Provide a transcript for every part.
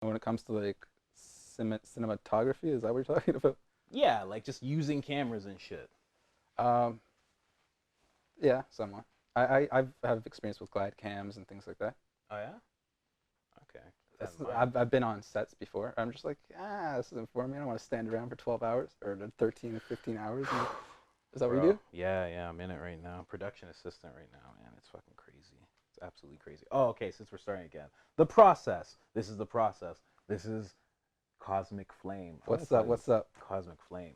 when it comes to like cinematography, is that what you're talking about? Yeah, like just using cameras and shit. Um, yeah, somewhat. I've have experience with glide cams and things like that. Oh yeah. Okay. Keep that in mind. I've been on sets before. I'm just like, this isn't for me. I don't want to stand around for 12 hours or 13 or 15 hours. And, is that what you Bro, do? yeah, I'm in it right now. Production assistant right now, man. It's fucking crazy. It's absolutely crazy. Oh, okay. Since we're starting again, the process. This is the process. This is Cosmic Flame. I'm gonna What's call up? you What's up? Cosmic Flame.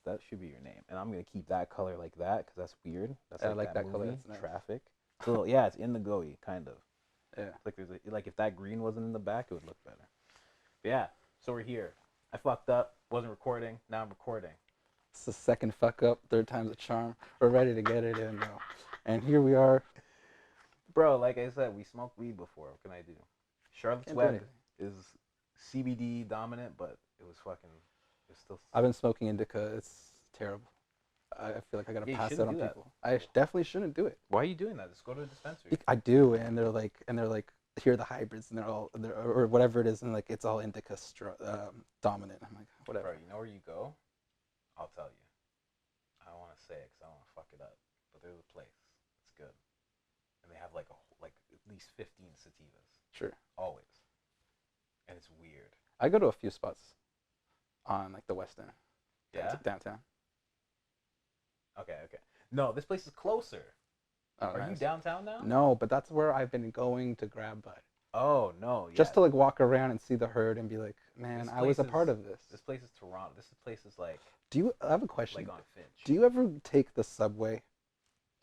That should be your name, and I'm gonna keep that color like that because that's weird. That's I like like that that color. movie That's nice. Traffic. So yeah, it's in the goey kind of. Yeah. It's like there's like if that green wasn't in the back, it would look better. But yeah, so we're here. I fucked up. Wasn't recording. Now I'm recording. It's the second fuck up, third time's a charm. We're ready to get it in now. And here we are. Bro, like I said, we smoked weed before. What can I do? Charlotte's Can't do wedding anything. is CBD dominant, but it was fucking. It's still. I've been smoking indica. It's terrible. I feel like I gotta Yeah, you pass out shouldn't on do that. people. Definitely shouldn't do it. Why are you doing that? Just go to a dispensary. I do, and they're like, here are the hybrids, and or whatever it is, and like it's all indica dominant. I'm like, Bro, whatever. you know where you go? I'll tell you. I don't want to say it because I don't want to fuck it up. But there's a place. It's good, and they have like at least 15 sativas Sure. always, and it's weird. I go to a few spots on like the West End, Yeah. downtown. Okay. No, this place is closer. Oh, Are you nice. downtown now? No, but that's where I've been going to grab bud. Oh no, Just yeah. to like walk around and see the herd and be like, man, This I was place a is part of this. this place is Toronto. This place is like Do you? I have a question. on Finch. Do you ever take the subway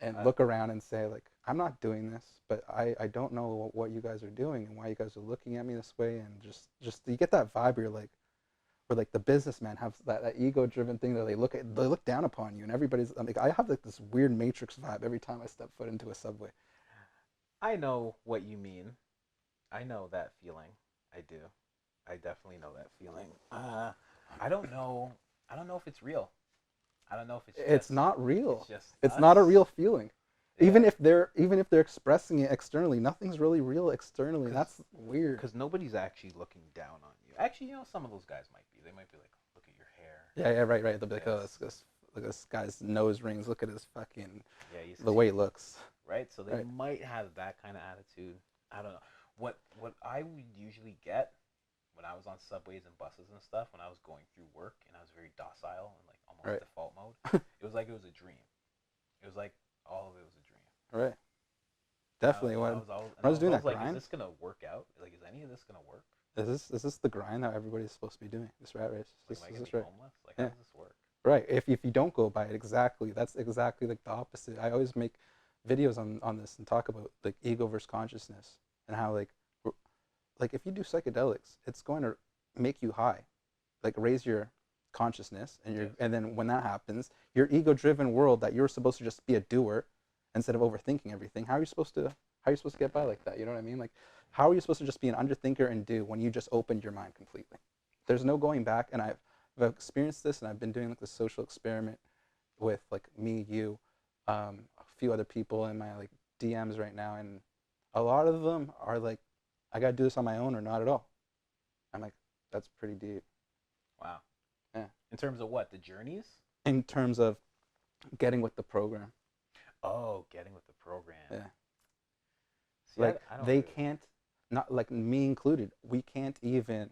and Uh, look around and say like, I'm not doing this, but I don't know what you guys are doing and why you guys are looking at me this way, and just you get that vibe where like the businessmen have that ego driven thing that they look down upon you, and everybody's like, I have like this weird Matrix vibe every time I step foot into a subway. I know what you mean. I know that feeling. I do. I definitely know that feeling. I don't know. I don't know if it's real. I don't know if It's not it's real. just It's not a us. real feeling. Yeah. Even if they're expressing it externally, nothing's really real externally. That's weird. Because nobody's actually looking down on you. Actually, some of those guys might be. They might be like, look at your hair. Yeah, right. They'll be like, oh, This. look at this guy's nose rings. Look at his fucking Yeah, he's the way he looks. right. So they Right. might have that kind of attitude. I don't know. What I would usually get when I was on subways and buses and stuff, when I was going through work and I was very docile and like almost Right. default mode, it was like it was a dream. It was like all of it was a dream. Right. And I was, Definitely. and I When was, always, and I I was was doing always that like, is grind, this gonna work out? Like, is any of this gonna work? is this the grind that everybody's supposed to be doing? This rat race. Like, This am I is gonna this be right? homeless? Like, how Yeah. does this work? Right. If you don't go by it exactly, that's exactly like the opposite. I always make videos on this and talk about like ego versus consciousness and how like if you do psychedelics, it's going to make you high, like raise your consciousness, and Yes. and then when that happens, your ego-driven world that you're supposed to just be a doer instead of overthinking everything. How are you supposed to get by like that? You know what I mean? Like, how are you supposed to just be an underthinker and do when you just opened your mind completely? There's no going back, and I've experienced this, and I've been doing like this social experiment with like me, you, a few other people in my like DMs right now, and a lot of them are like, I gotta do this on my own or not at all. I'm like, that's pretty deep. Wow. Yeah. In terms of what the journeys? In terms of getting with the program. Oh, getting with the program. Yeah. See, Like I don't they really. can't, not like me included, we can't even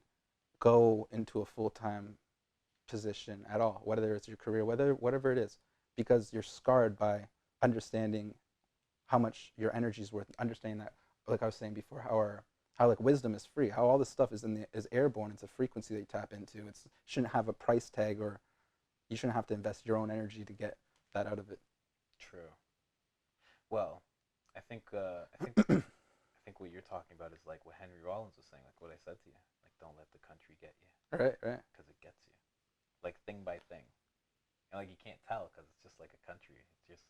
go into a full-time position at all, whether it's your career, whatever it is, because you're scarred by understanding how much your energy is worth, understanding that, like I was saying before, how like wisdom is free, how all this stuff is airborne. It's a frequency that you tap into. It's shouldn't have a price tag, or you shouldn't have to invest your own energy to get that out of it. True. Well, I think what you're talking about is like what Henry Rollins was saying, like what I said to you, like don't let the country get you, Right, right. because it gets you, like thing by thing, and like you can't tell because it's just like a country. It's just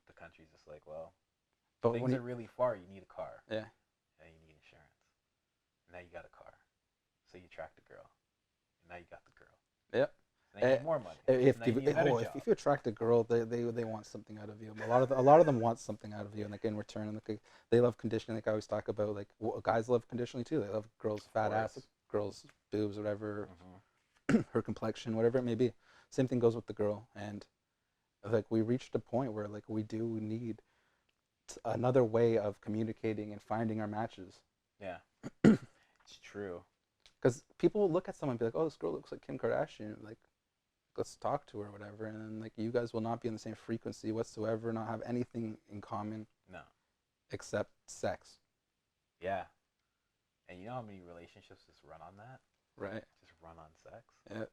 the country's just like, well, But things are really far. You need a car, yeah, and you need insurance. And now you got a car, so you attract a girl, and now you got the girl. yep. And then you need more money. If So now you need a better job. if you attract a girl, they want something out of you. A lot of them want something out of you, and like in return, and like they love conditioning. Like I always talk about, like guys love conditioning too. They love girls' fat ass. girl's boobs, whatever, Mm-hmm. her complexion, whatever it may be. Same thing goes with the girl. And like we reached a point where like we do need another way of communicating and finding our matches. Yeah, it's true. Because people will look at someone and be like, oh, this girl looks like Kim Kardashian. Like, let's talk to her or whatever. And then, like, you guys will not be on the same frequency whatsoever, not have anything in common No. except sex. Yeah. And you know how many relationships just run on that? Right. Just run on sex? Yeah.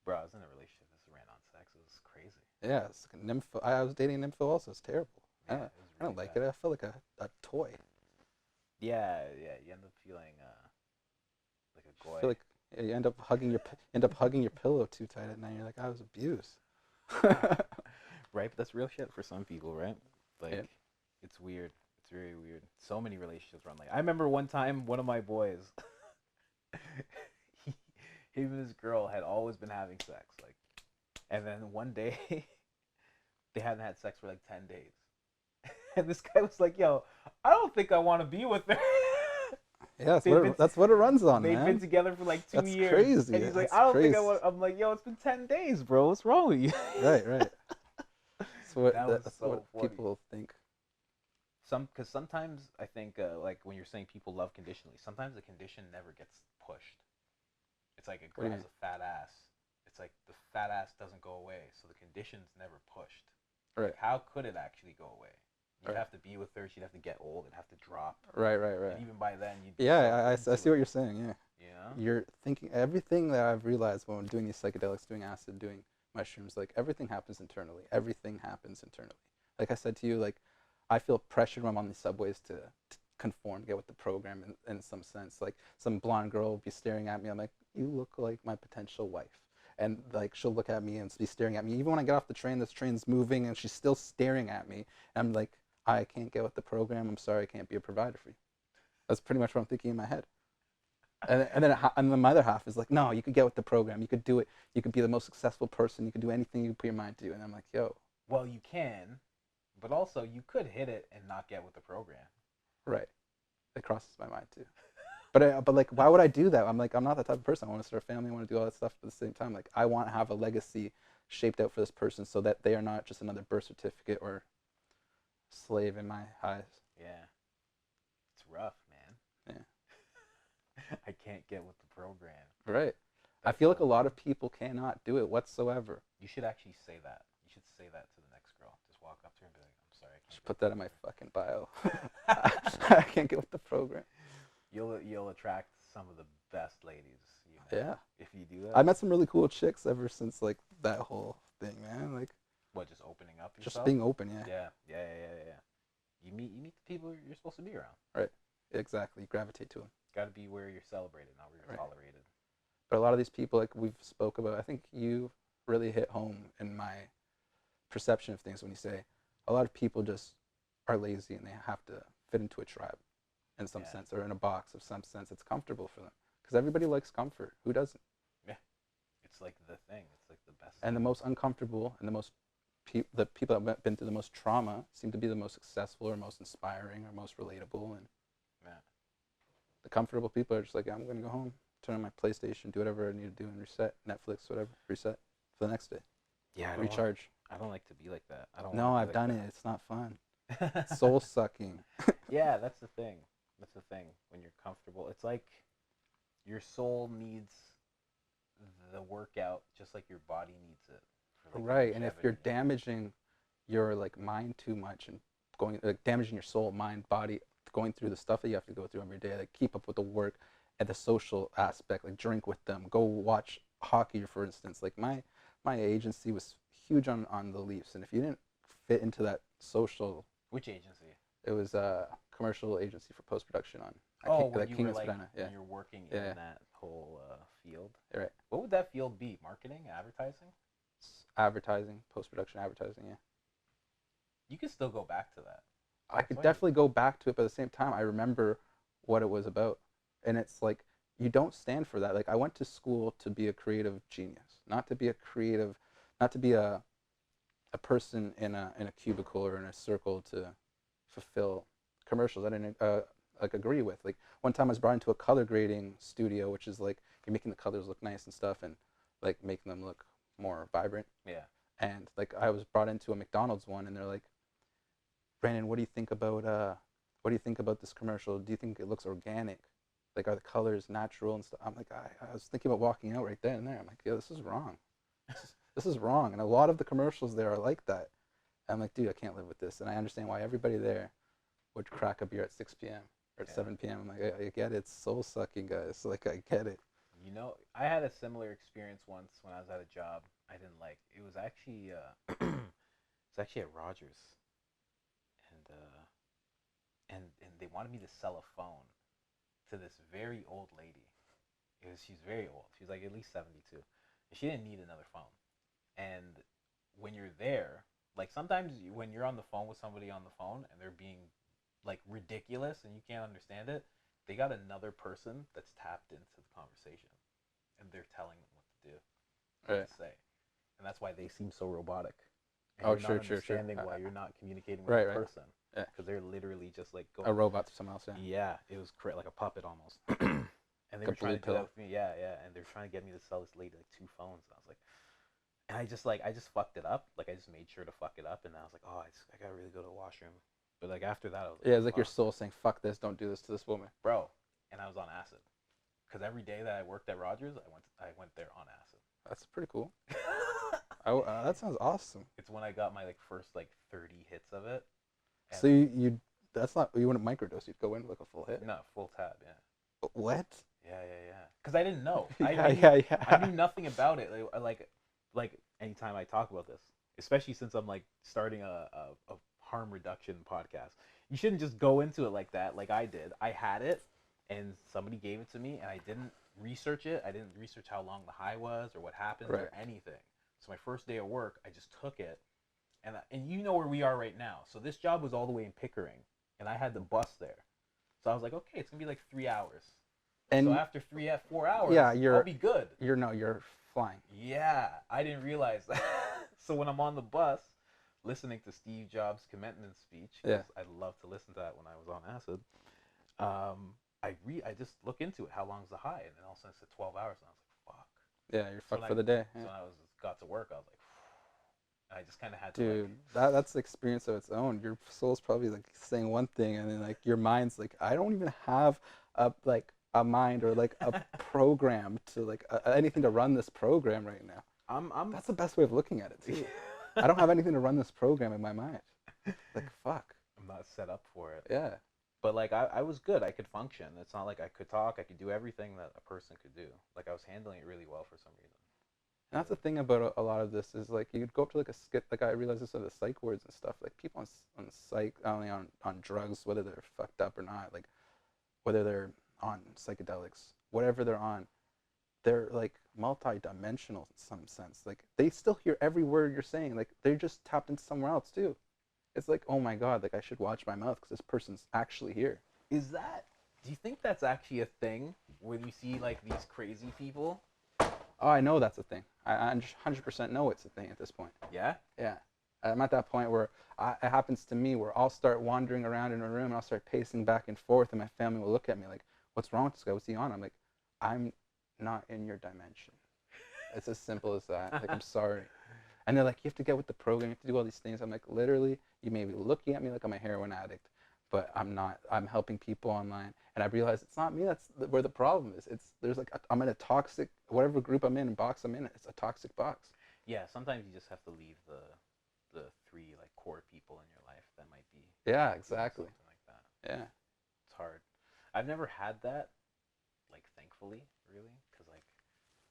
Bro, I was in a relationship that just ran on sex. It was crazy. Yeah. It's like a nympho. I was dating a nympho also. It's terrible. Yeah, I it was I don't really like bad. it. I feel like a toy. Yeah, yeah. You end up feeling like a I goy. feel like you end up hugging your pillow too tight at night. You're like, I was abused. Right? But that's real shit for some people, right? Like, Yeah. it's weird. It's very weird. So many relationships run like. I remember one time, one of my boys, he, him and his girl had always been having sex, like, and then one day, they hadn't had sex for like 10 days, and this guy was like, "Yo, I don't think I want to be with her." Yeah, that's what it runs on, They've man. been together for like 2 That's years, crazy. and he's like, That's "I don't think I crazy. want." I'm like, "Yo, it's been 10 days, bro. What's wrong with you?" Right, right. That was That's so what funny. people think. Because sometimes I think like when you're saying people love conditionally, sometimes the condition never gets pushed. It's like a What do girl you has a fat ass. It's like the fat ass doesn't go away, so the condition's never pushed. Right. Like, how could it actually go away? You'd Right. have to be with her. She'd have to get old. It'd have to drop. Right, right, right. And even by then, you'd be Yeah, so I into see what it, you're saying. Yeah. you know? You're thinking everything that I've realized when I'm doing these psychedelics, doing acid, doing mushrooms, like everything happens internally. Everything happens internally. Like I said to you, like I feel pressured when I'm on these subways to conform, get with the program in some sense. Like some blonde girl will be staring at me. I'm like, you look like my potential wife. And like she'll look at me and be staring at me. Even when I get off the train, this train's moving and she's still staring at me. And I'm like, I can't get with the program. I'm sorry, I can't be a provider for you. That's pretty much what I'm thinking in my head. And then my other half is like, no, you could get with the program. You could do it. You could be the most successful person. You could do anything you put your mind to. And I'm like, yo, Well, you can, but also you could hit it and not get with the program. right. It crosses my mind too. But like, why would I do that? I'm like, I'm not that type of person. I want to start a family. I want to do all that stuff at the same time. Like, I want to have a legacy shaped out for this person so that they are not just another birth certificate or slave in my eyes. Yeah. It's rough, man. Yeah. I can't get with the program. Right. I That's feel like so a lot funny. of people cannot do it whatsoever. You should actually say that. You should say that to the next girl. Just walk up to her and be like, "I'm sorry, I can't." Just put that in my fucking bio. I can't get with the program. You'll attract some of the best ladies. You know, Yeah. if you do that. I met some really cool chicks ever since like that whole thing, man. Like What, just opening up just yourself? being open, yeah. Yeah. You meet the people you're supposed to be around. Right. Exactly. You gravitate to them. Got to be where you're celebrated, not where you're Right. tolerated. But a lot of these people, like we've spoke about, I think you really hit home in my perception of things when you say a lot of people just are lazy and they have to fit into a tribe in some Yeah. sense or in a box of some sense. It's comfortable for them because everybody likes comfort. Who doesn't? It's like the thing. It's like the best. And the most uncomfortable and the people that have been through the most trauma seem to be the most successful or most inspiring or most relatable. And Yeah. the comfortable people are just like, I'm going to go home, turn on my PlayStation, do whatever I need to do and reset, Netflix, whatever, reset for the next day. Yeah. Recharge. I don't like to be like that. I don't. No, I've done it. It's not fun. It's soul sucking. Yeah, that's the thing. That's the thing. When you're comfortable, it's like your soul needs the workout just like your body needs it. For, like, Right. And if you're longevity. damaging your like mind too much and going like damaging your soul, mind, body, going through the stuff that you have to go through every day, like keep up with the work and the social aspect, like drink with them, go watch hockey, for instance. Like my agency was huge on the Leafs, and if you didn't fit into that social, Which agency? it was a commercial agency for post production on When you King were of like Spadina. Yeah. when you're working Yeah. in that whole field. Right. What would that field be? Marketing, advertising? Advertising, post production advertising. Yeah. You could still go back to that. I could Funny. definitely go back to it, but at the same time, I remember what it was about. And it's like, you don't stand for that. Like, I went to school to be a creative genius, not to be a person in a cubicle or in a circle to fulfill commercials. I didn't, like agree with. Like one time I was brought into a color grading studio, which is like you're making the colors look nice and stuff, and like making them look more vibrant. Yeah. And like I was brought into a McDonald's one, and they're like, Brandon, what do you think about this commercial? Do you think it looks organic? Like, are the colors natural and stuff? I'm like, I was thinking about walking out right then and there. I'm like, yeah, this is wrong. This is wrong. And a lot of the commercials there are like that. I'm like, dude, I can't live with this. And I understand why everybody there would crack a beer at 6 p.m. or at 7 p.m. I'm like, I get it. It's soul sucking, guys. Like, I get it. You know, I had a similar experience once when I was at a job I didn't like. It was actually it's actually at Rogers, and and they wanted me to sell a phone to this very old lady. She's very old. She's like at least 72. And she didn't need another phone. And when you're there, like sometimes when you're on the phone with somebody on the phone and they're being like ridiculous and you can't understand it, they got another person that's tapped into the conversation and they're telling them what to do, what to say. And that's why they seem so robotic. And Oh, you're sure, not sure, sure. understanding why you're not communicating with the person. Yeah. Because they're literally just like A robot to someone else, yeah. Yeah, it was like a puppet almost. And they were trying to do that with me. Yeah, yeah. And they were trying to get me to sell this lady like 2 phones. And I was like, and I just fucked it up. Like I just made sure to fuck it up. And I was like, oh, I gotta really go to the washroom. But like after that, I was like, yeah, it's like your soul saying, fuck this, don't do this to this woman. Bro. And I was on acid. Because every day that I worked at Rogers, I went there on acid. That's pretty cool. That sounds awesome. It's when I got my like first like 30 hits of it. So you that's not, you wouldn't microdose, you'd go in with like a full hit? No, full tab, yeah. What? Yeah. Because I didn't know. Yeah. I knew nothing about it. Like anytime I talk about this, especially since I'm like starting a harm reduction podcast, you shouldn't just go into it like that. Like I did. I had it, and somebody gave it to me, and I didn't research it. I didn't research how long the high was or what happened or anything. So my first day of work, I just took it, and you know where we are right now. So this job was all the way in Pickering, and I had the bus there. So I was like, okay, it's gonna be like 3 hours. And so after 4 hours, yeah, I'll be good. You're flying. Yeah, I didn't realize that. So when I'm on the bus, listening to Steve Jobs' commencement speech, because I love to listen to that when I was on acid, I just look into it. How long's the high? And then all of a sudden it said 12 hours, and I was like, fuck. Yeah, you're fucked for the day. So when I got to work, I was like, and I just kind of had to. Dude, that's the experience of its own. Your soul's probably like saying one thing, and then like your mind's like, I don't even have a mind or like a program to like anything to run this program right now. That's the best way of looking at it too. I don't have anything to run this program in my mind. Like fuck. I'm not set up for it. Yeah. But like I was good. I could function. It's not like I could talk. I could do everything that a person could do. Like I was handling it really well for some reason. And that's the thing about a lot of this is like you'd go up to like a skit. Like I realize this are the psych wards and stuff. Like people on psych, not only on drugs, whether they're fucked up or not, like whether they're on psychedelics, whatever they're on, they're like multi-dimensional in some sense. Like they still hear every word you're saying. Like they're just tapped into somewhere else too. It's like, oh my god, like I should watch my mouth because this person's actually here. Do you think that's actually a thing when you see like these crazy people? Oh, I know that's a thing. I 100% know it's a thing at this point. Yeah? Yeah. I'm at that point where it happens to me where I'll start wandering around in a room and I'll start pacing back and forth and my family will look at me like, what's wrong with this guy? What's he on? I'm like, I'm not in your dimension. It's as simple as that. Like, I'm sorry. And they're like, you have to get with the program. You have to do all these things. I'm like, literally, you may be looking at me like I'm a heroin addict, but I'm not. I'm helping people online. And I realize it's not me. That's where the problem is. There's like, I'm in a toxic, whatever group I'm in, box I'm in, it's a toxic box. Yeah, sometimes you just have to leave the 3 like core people in your life that might be. Yeah, exactly. Something like that. Yeah. It's hard. I've never had that, like, thankfully, really, because like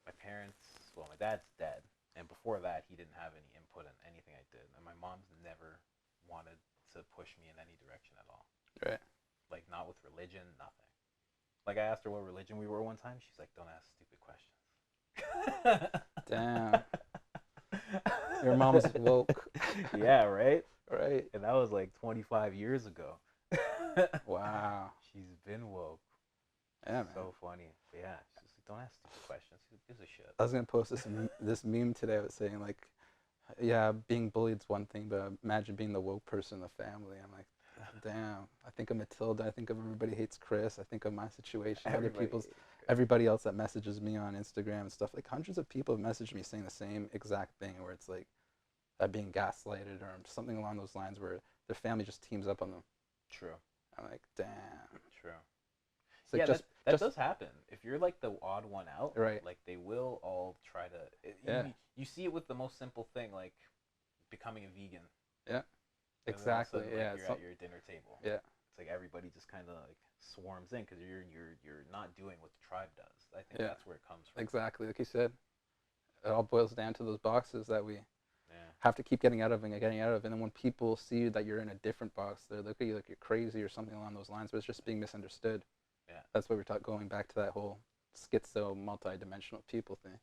my parents, well, my dad's dead. And before that, he didn't have any input in anything I did. And my mom's never wanted to push me in any direction at all. Right. Like, not with religion, nothing. Like, I asked her what religion we were one time. She's like, don't ask stupid questions. Damn. Your mom's woke. Yeah, right? Right. And that was like 25 years ago. Wow. She's been woke. Yeah, man. So funny. But yeah, she's like, don't ask stupid questions. Who gives a shit? I was going to post this meme today. I was saying, like, yeah, being bullied's one thing, but imagine being the woke person in the family. I'm like, Damn. I think of Matilda. I think of Everybody Hates Chris. I think of my situation. Everybody hates Chris. Everybody else that messages me on Instagram and stuff. Like hundreds of people have messaged me saying the same exact thing, where it's like being gaslighted or something along those lines, where their family just teams up on them. True. I'm like, damn. True. It's like Yeah, that does happen. If you're like the odd one out, right? Like they will all try to. Yeah. You see it with the most simple thing, like becoming a vegan. Yeah. And then all of a Exactly. sudden, Yeah. like, you're at your dinner table. Yeah. It's like everybody just kind of like swarms in because you're not doing what the tribe does. I think Yeah. that's where it comes from. Exactly. Like you said, it all boils down to those boxes that we Yeah. have to keep getting out of and getting out of. And then when people see that you're in a different box, they look at you like you're crazy or something along those lines, but it's just being misunderstood. Yeah. That's what we're going back to that whole schizo, multi-dimensional people thing.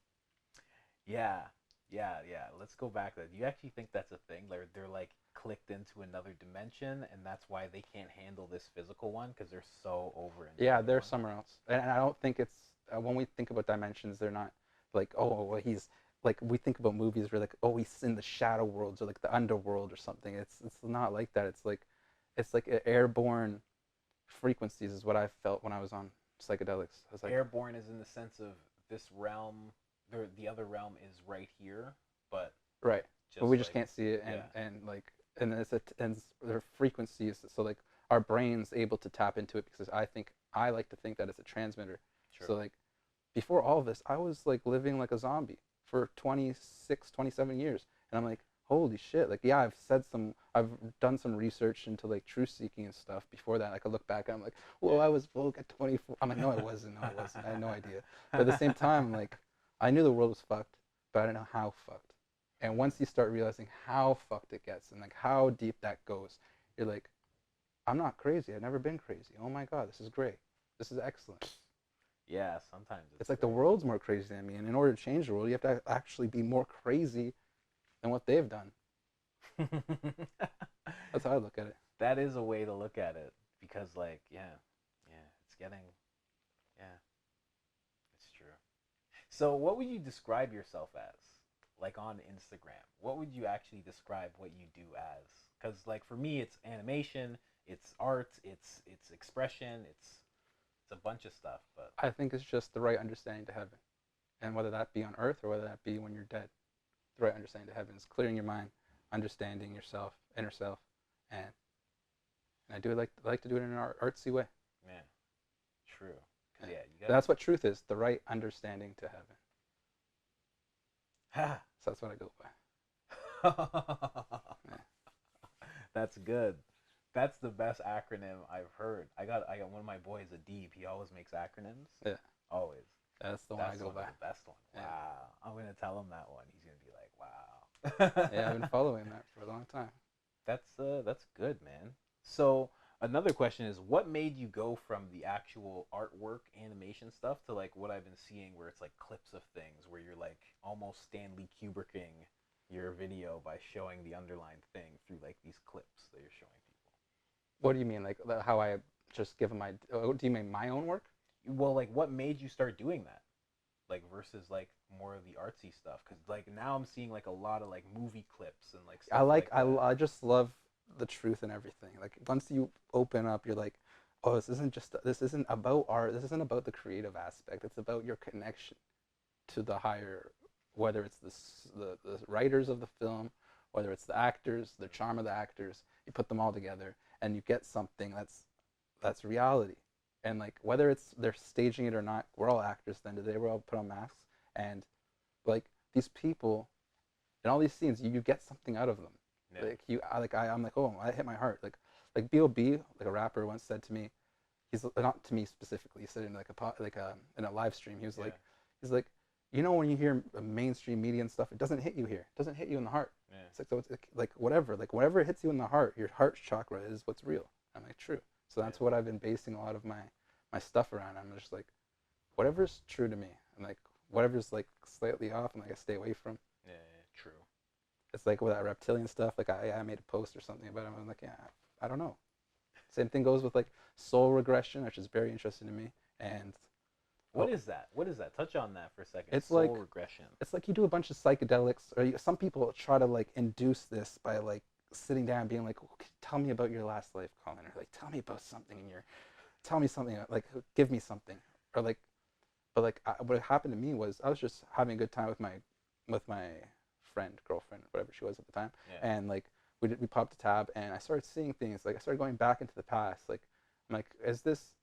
Yeah. Yeah. Let's go back to that. Do you actually think that's a thing? They're like clicked into another dimension, and that's why they can't handle this physical one because they're so over in the Yeah, other they're one? somewhere else. And I don't think it's, when we think about dimensions, they're not like, oh, well, he's, like we think about movies where like, oh, he's in the shadow worlds or like the underworld or something. It's not like that. It's like airborne frequencies is what I felt when I was on psychedelics. I was like, Airborne is in the sense of this realm, the other realm is right here, but right, but we just like, can't see it, yeah. and like, and their frequencies. So like our brain's able to tap into it because I like to think that it's a transmitter. True. So like before all of this, I was like living like a zombie for 26, 27 years, and I'm like, holy shit! Like, yeah, I've done some research into like truth seeking and stuff before that. I could look back and I'm like, whoa, I was woke at 24. I'm like, no, I wasn't. No, I wasn't. I had no idea. But at the same time, like, I knew the world was fucked, but I didn't know how fucked. And once you start realizing how fucked it gets and like how deep that goes, you're like, I'm not crazy. I've never been crazy. Oh my god, this is great. This is excellent. Yeah, sometimes It's like the world's more crazy than me, and in order to change the world, you have to actually be more crazy than what they've done. That's how I look at it. That is a way to look at it because, like, yeah, it's getting, yeah, it's true. So, what would you describe yourself as? Like on Instagram, what would you actually describe what you do as? Because, like, for me, it's animation, it's art, it's expression, it's a bunch of stuff. But I think it's just the right understanding to heaven, and whether that be on earth or whether that be when you're dead, the right understanding to heaven is clearing your mind, understanding yourself, inner self, and I do like to do it in an artsy way. yeah, true. Yeah, you got. That's what truth is: the right understanding to heaven. Ha. So that's what I go by. Yeah. That's good. That's the best acronym I've heard. I got one of my boys, a Deep. He always makes acronyms. Yeah. Always. That's the one I go by. The best one. Yeah. Wow. I'm gonna tell him that one. He's gonna be like, wow. Yeah, I've been following that for a long time. That's good, man. So another question is, what made you go from the actual artwork, animation stuff to like what I've been seeing, where it's like clips of things, where you're like almost Stanley Kubricking your video by showing the underlined thing through like these clips that you're showing people. What do you mean, like how I just give them my? Do you mean my own work? Well, like what made you start doing that? Like versus like more of the artsy stuff, because like now I'm seeing like a lot of like movie clips and like stuff I just love the truth and everything. Like once you open up, you're like, oh, this isn't about art. This isn't about the creative aspect. It's about your connection to the higher, whether it's the writers of the film, whether it's the actors, the charm of the actors. You put them all together and you get something that's reality. And like whether it's they're staging it or not, we're all actors. At the end of the day, we're all put on masks, and like these people in all these scenes, you get something out of them. Yeah. I'm like, oh, I hit my heart. Like B.O.B., like a rapper once said to me, he's not to me specifically. He said in in a live stream, he's like, you know, when you hear mainstream media and stuff, it doesn't hit you here. It doesn't hit you in the heart. Yeah. It's like, so it's like whatever hits you in the heart, your heart chakra is what's real. I'm like, true. So that's what I've been basing a lot of my stuff around. I'm just like, whatever's true to me, and like whatever's like slightly off, I'm like I stay away from. Yeah, true. It's like with that reptilian stuff. Like I made a post or something about it. I'm like, yeah, I don't know. Same thing goes with like soul regression, which is very interesting to me. And what is that? What is that? Touch on that for a second. It's soul like regression. It's like you do a bunch of psychedelics, or some people try to like induce this by like sitting down and being like, tell me about your last life, Colin, or like tell me about something in your, tell me something, like give me something, or like, but like what happened to me was I was just having a good time with my friend, girlfriend, whatever she was at the time, Yeah. and like we popped a tab and I started seeing things, like I started going back into the past, like I'm like, is this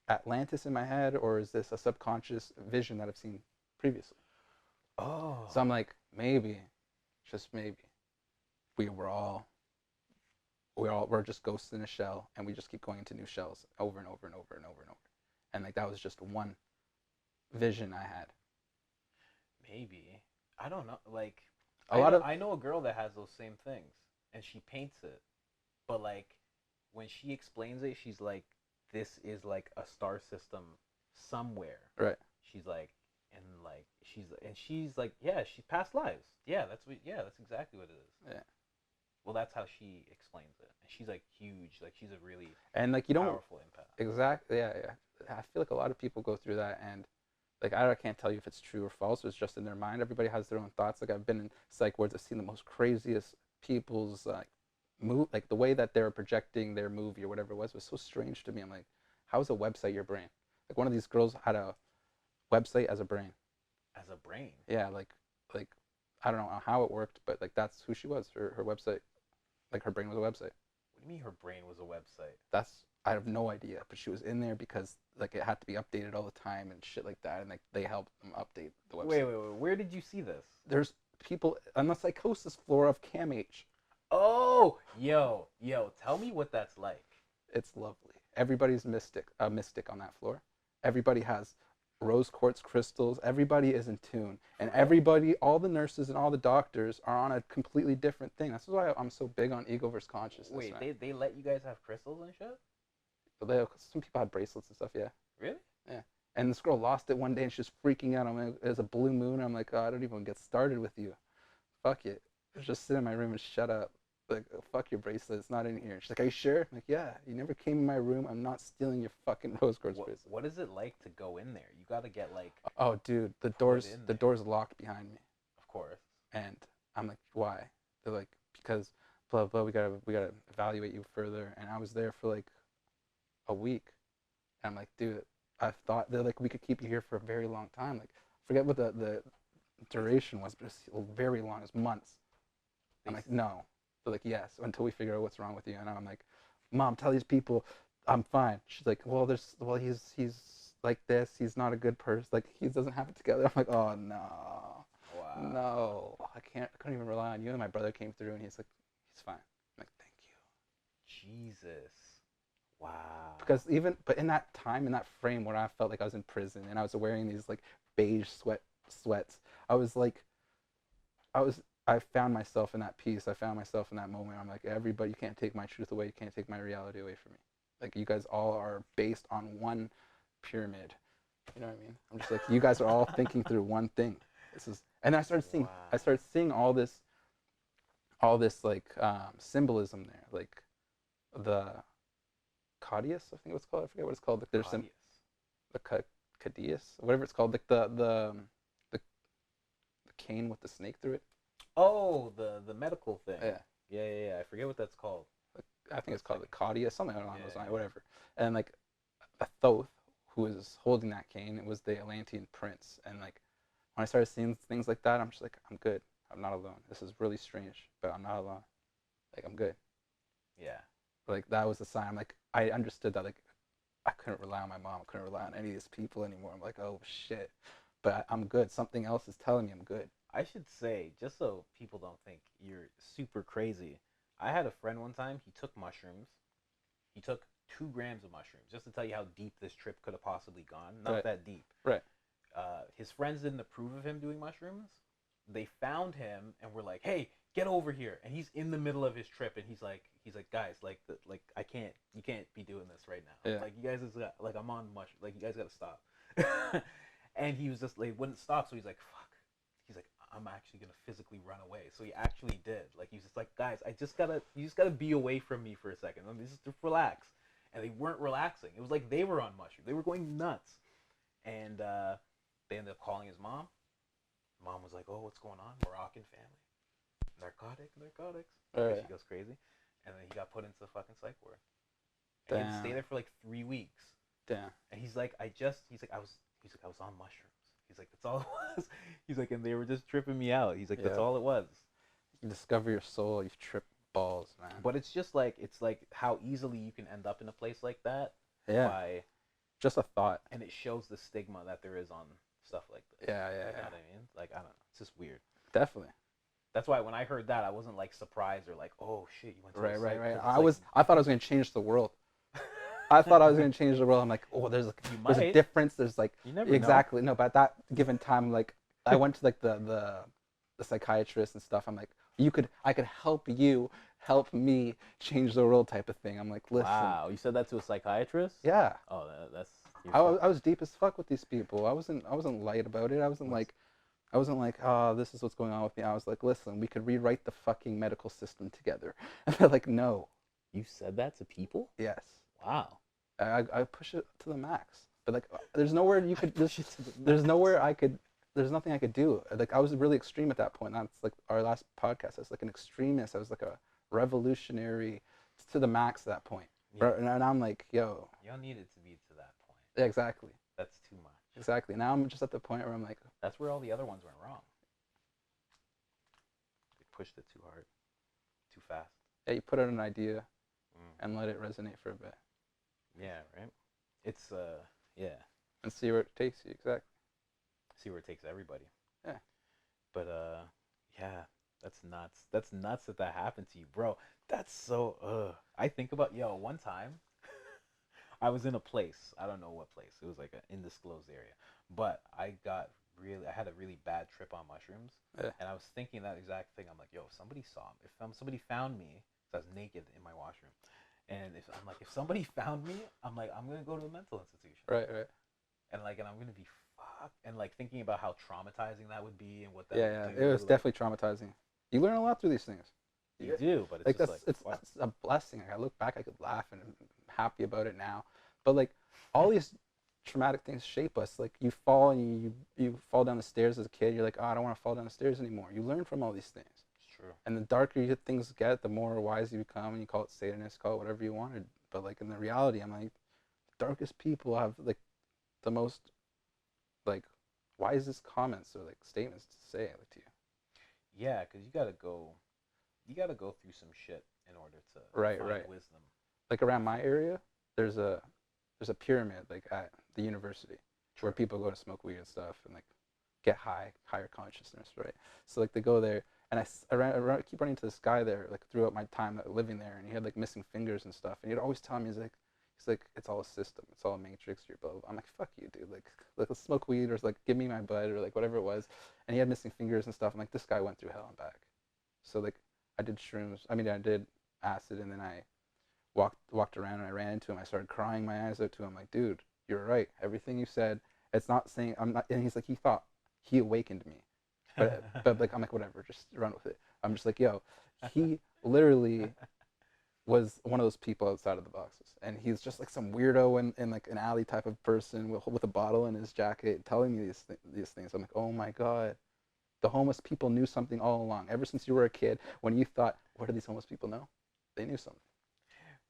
Atlantis in my head or is this a subconscious vision that I've seen previously? Oh. So I'm like, maybe, just maybe, we were all we're just ghosts in a shell and we just keep going into new shells over and over and over and over and over. And like that was just one vision I had. Maybe. I don't know. Like, I know a girl that has those same things, and she paints it. But like, when she explains it, she's like, "This is like a star system somewhere." Right. She's like, she's like, yeah, she's past lives. Yeah, that's exactly what it is. Yeah. Well, that's how she explains it. And she's like huge. Like she's a really And like you don't powerful empath. exactly, yeah, yeah. I feel like a lot of people go through that, and like I can't tell you if it's true or false. It's just in their mind. Everybody has their own thoughts. Like I've been in psych wards. I've seen the most craziest people's move, like the way that they're projecting their movie or whatever it was so strange to me. I'm like, how is a website your brain? Like one of these girls had a website as a brain. As a brain. Yeah, like I don't know how it worked, but like that's who she was. Her website, like her brain was a website. What do you mean her brain was a website? That's I have no idea, but she was in there because like it had to be updated all the time and shit like that, and like they helped them update the website. Wait. Where did you see this? There's people on the psychosis floor of CAMH. Oh, yo, tell me what that's like. It's lovely. Everybody's a mystic on that floor. Everybody has rose quartz crystals. Everybody is in tune, and everybody, all the nurses and all the doctors are on a completely different thing. That's why I'm so big on ego versus consciousness. Wait, man. they let you guys have crystals and shit? Some people had bracelets and stuff. Yeah. Really? Yeah. And this girl lost it one day and she's freaking out. I'm like, it was a blue moon. I'm like, oh, I don't even get started with you. Fuck it. Just sit in my room and shut up. Like, oh, fuck your bracelet. It's not in here. She's like, are you sure? I'm like, yeah. You never came in my room. I'm not stealing your fucking rose quartz bracelet. What is it like to go in there? You gotta get like. Oh, dude, the door's locked behind me. Of course. And I'm like, why? They're like, because blah blah. We gotta evaluate you further. And I was there for like a week. And I'm like, dude, I thought they're like, we could keep you here for a very long time. Like, forget what the duration was, but it's very long. It's months. I'm like, no. They're like, yes, until we figure out what's wrong with you. And I'm like, Mom, tell these people I'm fine. She's like, he's like this. He's not a good person. Like, he doesn't have it together. I'm like, oh no, Wow. no, I couldn't even rely on you. And my brother came through, and he's like, he's fine. I'm like, thank you. Jesus. Wow. Because but in that time, in that frame where I felt like I was in prison and I was wearing these like beige sweats, I found myself in that peace. I found myself in that moment. I'm like, everybody, you can't take my truth away. You can't take my reality away from me. Like, you guys all are based on one pyramid. You know what I mean? I'm just like, you guys are all thinking through one thing. And then I started seeing all this like symbolism there, like the Cadius, I think it was called. I forget what it's called. Like there's the Cadius, whatever it's called, like the cane with the snake through it. Oh, the medical thing. Yeah. Yeah. I forget what that's called. I think it's called the Cadius, something along those lines, whatever. And like a Thoth who was holding that cane, it was the Atlantean prince. And like when I started seeing things like that, I'm just like, I'm good. I'm not alone. This is really strange, but I'm not alone. Like, I'm good. Yeah. Like, that was the sign. I'm like, I understood that, like, I couldn't rely on my mom. I couldn't rely on any of these people anymore. I'm like, oh, shit. But I'm good. Something else is telling me I'm good. I should say, just so people don't think you're super crazy, I had a friend one time, he took mushrooms. He took 2 grams of mushrooms, just to tell you how deep this trip could have possibly gone. Not that deep. Right. His friends didn't approve of him doing mushrooms. They found him and were like, hey, get over here. And he's in the middle of his trip, and he's like, guys, you can't be doing this right now. Yeah. Like, you guys like, I'm on mush, like, you guys gotta stop. And he was just like, wouldn't stop, so he's like, fuck. He's like, I'm actually gonna physically run away. So he actually did. Like, he was just like, guys, you just gotta be away from me for a second. I mean, just relax. And they weren't relaxing. It was like they were on mushrooms. They were going nuts. And they ended up calling his mom. Mom was like, oh, what's going on? Moroccan family. narcotics. Right. Because she goes crazy. And then he got put into the fucking psych ward. And he had to stay there for like 3 weeks. Damn. And he's like, I was on mushrooms. He's like, that's all it was. He's like, and they were just tripping me out. He's like, that's all it was. You discover your soul. You've tripped balls, man. But it's just like, it's like how easily you can end up in a place like that. Yeah. By just a thought. And it shows the stigma that there is on stuff like this. Yeah. You know what I mean? Like, I don't know. It's just weird. Definitely. That's why when I heard that, I wasn't like surprised or like, oh shit, you went to a psych. Right. I thought I was gonna change the world. I thought I was gonna change the world. I'm like, oh, there's a difference. There's like, you never exactly know. No, but at that given time, like I went to like the psychiatrist and stuff. I'm like, I could help me change the world type of thing. I'm like, listen. Wow, you said that to a psychiatrist? Yeah. Oh, that's. I was deep as fuck with these people. I wasn't light about it. I wasn't like, oh, this is what's going on with me. I was like, listen, we could rewrite the fucking medical system together. And they're like, no. You said that to people? Yes. Wow. I push it to the max. But like, there's nowhere you could. There's nowhere I could. There's nothing I could do. Like I was really extreme at that point. That's like our last podcast. I was like an extremist. I was like a revolutionary to the max at that point. Yeah. And I'm like, yo. You don't need it to be to that point. Yeah, exactly. That's too much. Exactly. Now I'm just at the point where I'm like. That's where all the other ones went wrong. They pushed it too hard, too fast. Yeah, you put out an idea, and let it resonate for a bit. Yeah, right. It's yeah. And see where it takes you, exactly. See where it takes everybody. Yeah. But yeah, that's nuts. That's nuts that happened to you, bro. That's so I think about one time I was in a place. I don't know what place. It was like an undisclosed area. But I had a really bad trip on mushrooms. Yeah. And I was thinking that exact thing. I'm like, if somebody saw me, if somebody found me, so I was naked in my washroom. And if somebody found me, I'm like, I'm gonna go to a mental institution. Right. And I'm gonna be fucked. And like thinking about how traumatizing that would be and what that. Yeah. It was definitely traumatizing. You learn a lot through these things. You do, but it's just that's a blessing. Like, I look back, I could laugh, and I'm happy about it now. But like all these traumatic things shape us. Like you fall and you fall down the stairs as a kid. You're like, oh, I don't want to fall down the stairs anymore. You learn from all these things. True. And the darker things get, the more wise you become, and you call it Satanist, call it whatever you wanted. But like in the reality, I'm like, the darkest people have like the most like wisest comments or like statements to say like to you. Yeah, because you gotta go through some shit in order to find wisdom. Like around my area, there's a pyramid like at the university where people go to smoke weed and stuff and like get higher consciousness, right? So like they go there. And I keep running into this guy there, like throughout my time living there, and he had like missing fingers and stuff. And he'd always tell me, he's like, it's all a system, it's all a matrix. You're blah, blah, blah. I'm like, fuck you, dude. Like let's smoke weed, or like give me my bud, or like whatever it was. And he had missing fingers and stuff. I'm like, this guy went through hell and back. So like, I did shrooms. I did acid, and then I walked around and I ran into him. I started crying my eyes out to him. Like, dude, you're right. Everything you said. It's not saying I'm not. And he's like, he thought he awakened me. But like I'm like, whatever, just run with it. I'm just like, yo, he literally was one of those people outside of the boxes, and he's just like some weirdo in like an alley type of person with a bottle in his jacket telling me these things. I'm like, oh my god, the homeless people knew something all along. Ever since you were a kid, when you thought, what do these homeless people know? They knew something.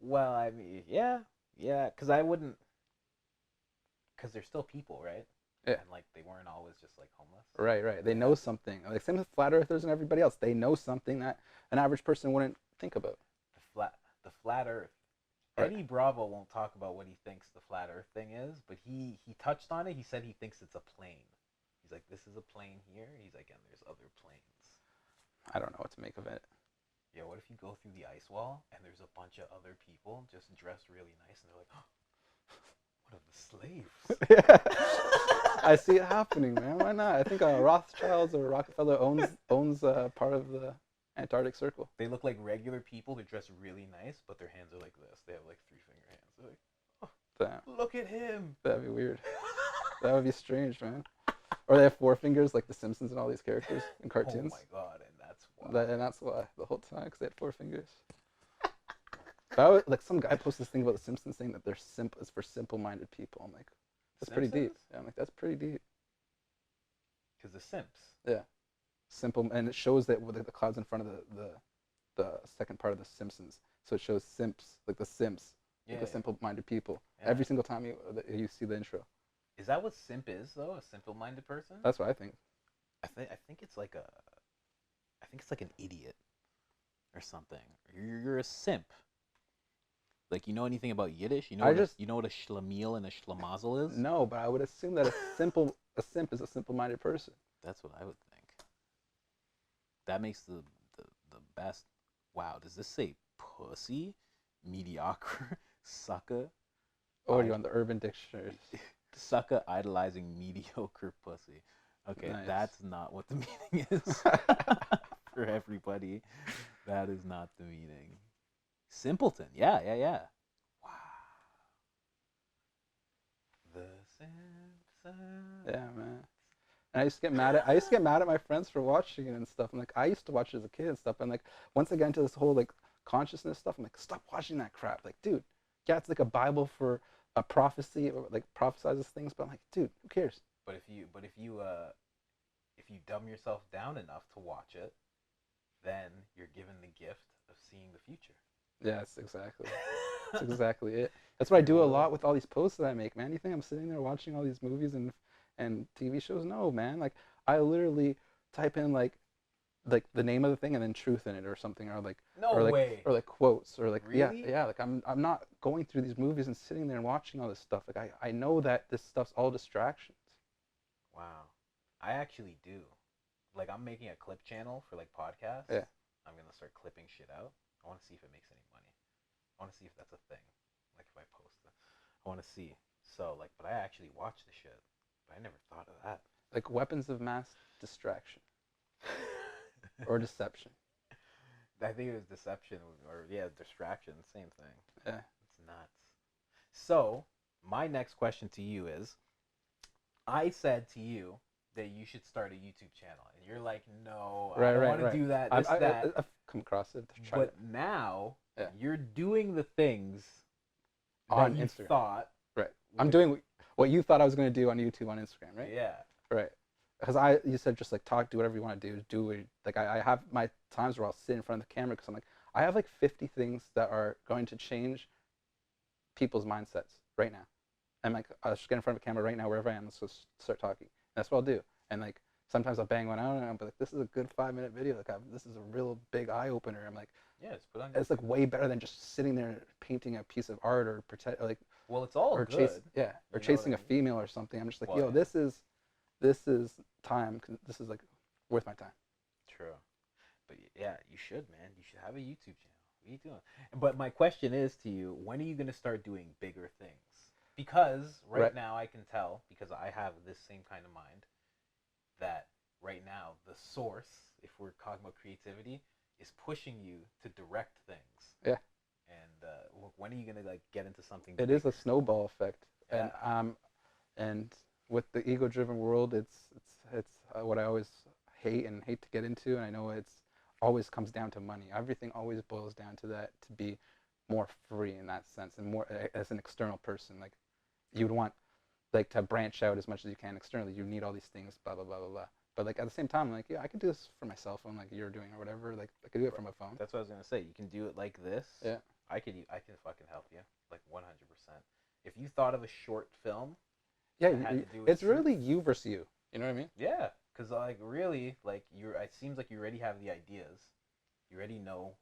Well, I mean, yeah, because they're still people, right? Yeah. And like they weren't always just like homeless. Right. They know something. Like same with flat earthers and everybody else. They know something that an average person wouldn't think about. The flat earth. Right. Eddie Bravo won't talk about what he thinks the flat earth thing is, but he touched on it. He said he thinks it's a plane. He's like, this is a plane here. He's like, and there's other planes. I don't know what to make of it. Yeah, what if you go through the ice wall and there's a bunch of other people just dressed really nice and they're like, oh, what are the slaves? Yeah. I see it happening, man. Why not? I think Rothschilds or Rockefeller owns part of the Antarctic Circle. They look like regular people. They're dressed really nice, but their hands are like this. They have like 3-finger hands. They're like, oh, damn. Look at him. That'd be weird. That would be strange, man. Or they have 4 fingers like the Simpsons and all these characters in cartoons. Oh my god, and that's why. And that's why the whole time, because they had 4 fingers. Like some guy posted this thing about the Simpsons saying that they're simple. It's for simple-minded people. I'm like, that's pretty deep. Yeah, I'm like, that's pretty deep. Because the Simps. Yeah. simple, and it shows that with the clouds in front of the second part of the Simpsons. So it shows simps, like the simps, like the Yeah. simple-minded people. Yeah. Every single time you see the intro. Is that what simp is though? A simple-minded person? That's what I think. I think it's like an idiot or something. You're a simp. Like, you know anything about Yiddish? You know you know what a schlemiel and a schlemazel is? No, but I would assume that a simp is a simple-minded person. That's what I would think. That makes the best. Wow, does this say pussy? Mediocre? Sucker? Or you on the Urban Dictionary? Sucker idolizing mediocre pussy. Okay, Nice. That's not what the meaning is. For everybody. That is not the meaning. Simpleton. Yeah. Wow. The Simpsons. Yeah, man. And I used to get mad at my friends for watching it and stuff. And like I used to watch it as a kid and stuff. And like once I got into this whole like consciousness stuff, I'm like, stop watching that crap. Like, dude, yeah, it's like a Bible for a prophecy, or like prophesizes things. But I'm like, dude, who cares? But if you dumb yourself down enough to watch it, then you're given the gift of seeing the future. Yes, exactly. That's exactly it. That's what I do a lot with all these posts that I make, man. You think I'm sitting there watching all these movies and TV shows? No, man. Like I literally type in like the name of the thing and then truth in it or something, or like way. Or like quotes, or like Really? yeah. Like I'm not going through these movies and sitting there and watching all this stuff. Like I know that this stuff's all distractions. Wow. I actually do. Like, I'm making a clip channel for like podcasts. Yeah. I'm gonna start clipping shit out. I want to see if it makes any money. I want to see if that's a thing. Like, if I post it, I want to see. So like, but I actually watch the shit. But I never thought of that. Like weapons of mass distraction or deception. I think it was deception or distraction. Same thing. Yeah. It's nuts. So my next question to you is, I said to you that you should start a YouTube channel, and you're like, no, I don't want to do that. I've come across it. But now Yeah. you're doing the things On that you Instagram. thought. Right. I'm doing what you thought I was going to do on YouTube on Instagram, right? Yeah. Right. Because you said just like do whatever you want to do. Do it. Like I have my times where I'll sit in front of the camera because I'm like, I have like 50 things that are going to change people's mindsets right now. I'm like, I'll just get in front of a camera right now wherever I am. Let's just start talking. And that's what I'll do. And like sometimes I'll bang one out and I'll be like, this is a good 5-minute video. Like this is a real big eye opener. I'm like, Yeah, it's put on. it's like way better than just sitting there painting a piece of art or pretend like. Well, it's all or good. or know chasing what a I mean? female or something. I'm just like, Well, yo, yeah. this is time. This is like worth my time. True. But yeah, you should, man. You should have a YouTube channel. What are you doing? But my question is to you, when are you going to start doing bigger things? Because right now I can tell, because I have this same kind of mind, that right now the source, if we're talking about creativity, is pushing you to direct things. Yeah. And when are you going to like get into something It bigger? is a snowball effect. Yeah. And with the ego-driven world, it's what I always hate to get into, and I know it's always comes down to money. Everything always boils down to that, to be more free in that sense, and more as an external person. Like you'd want like to branch out as much as you can externally. You need all these things, blah blah blah blah blah. But like at the same time, like yeah, I could do this for my cell phone, like you're doing or whatever. Like I could do it from a phone. That's what I was gonna say. You can do it like this. Yeah. I can fucking help you, like 100%. If you thought of a short film, Yeah, that had to do with it's truth, really you versus you. You know what I mean? yeah, because like really, like it seems like you already have the ideas. You already know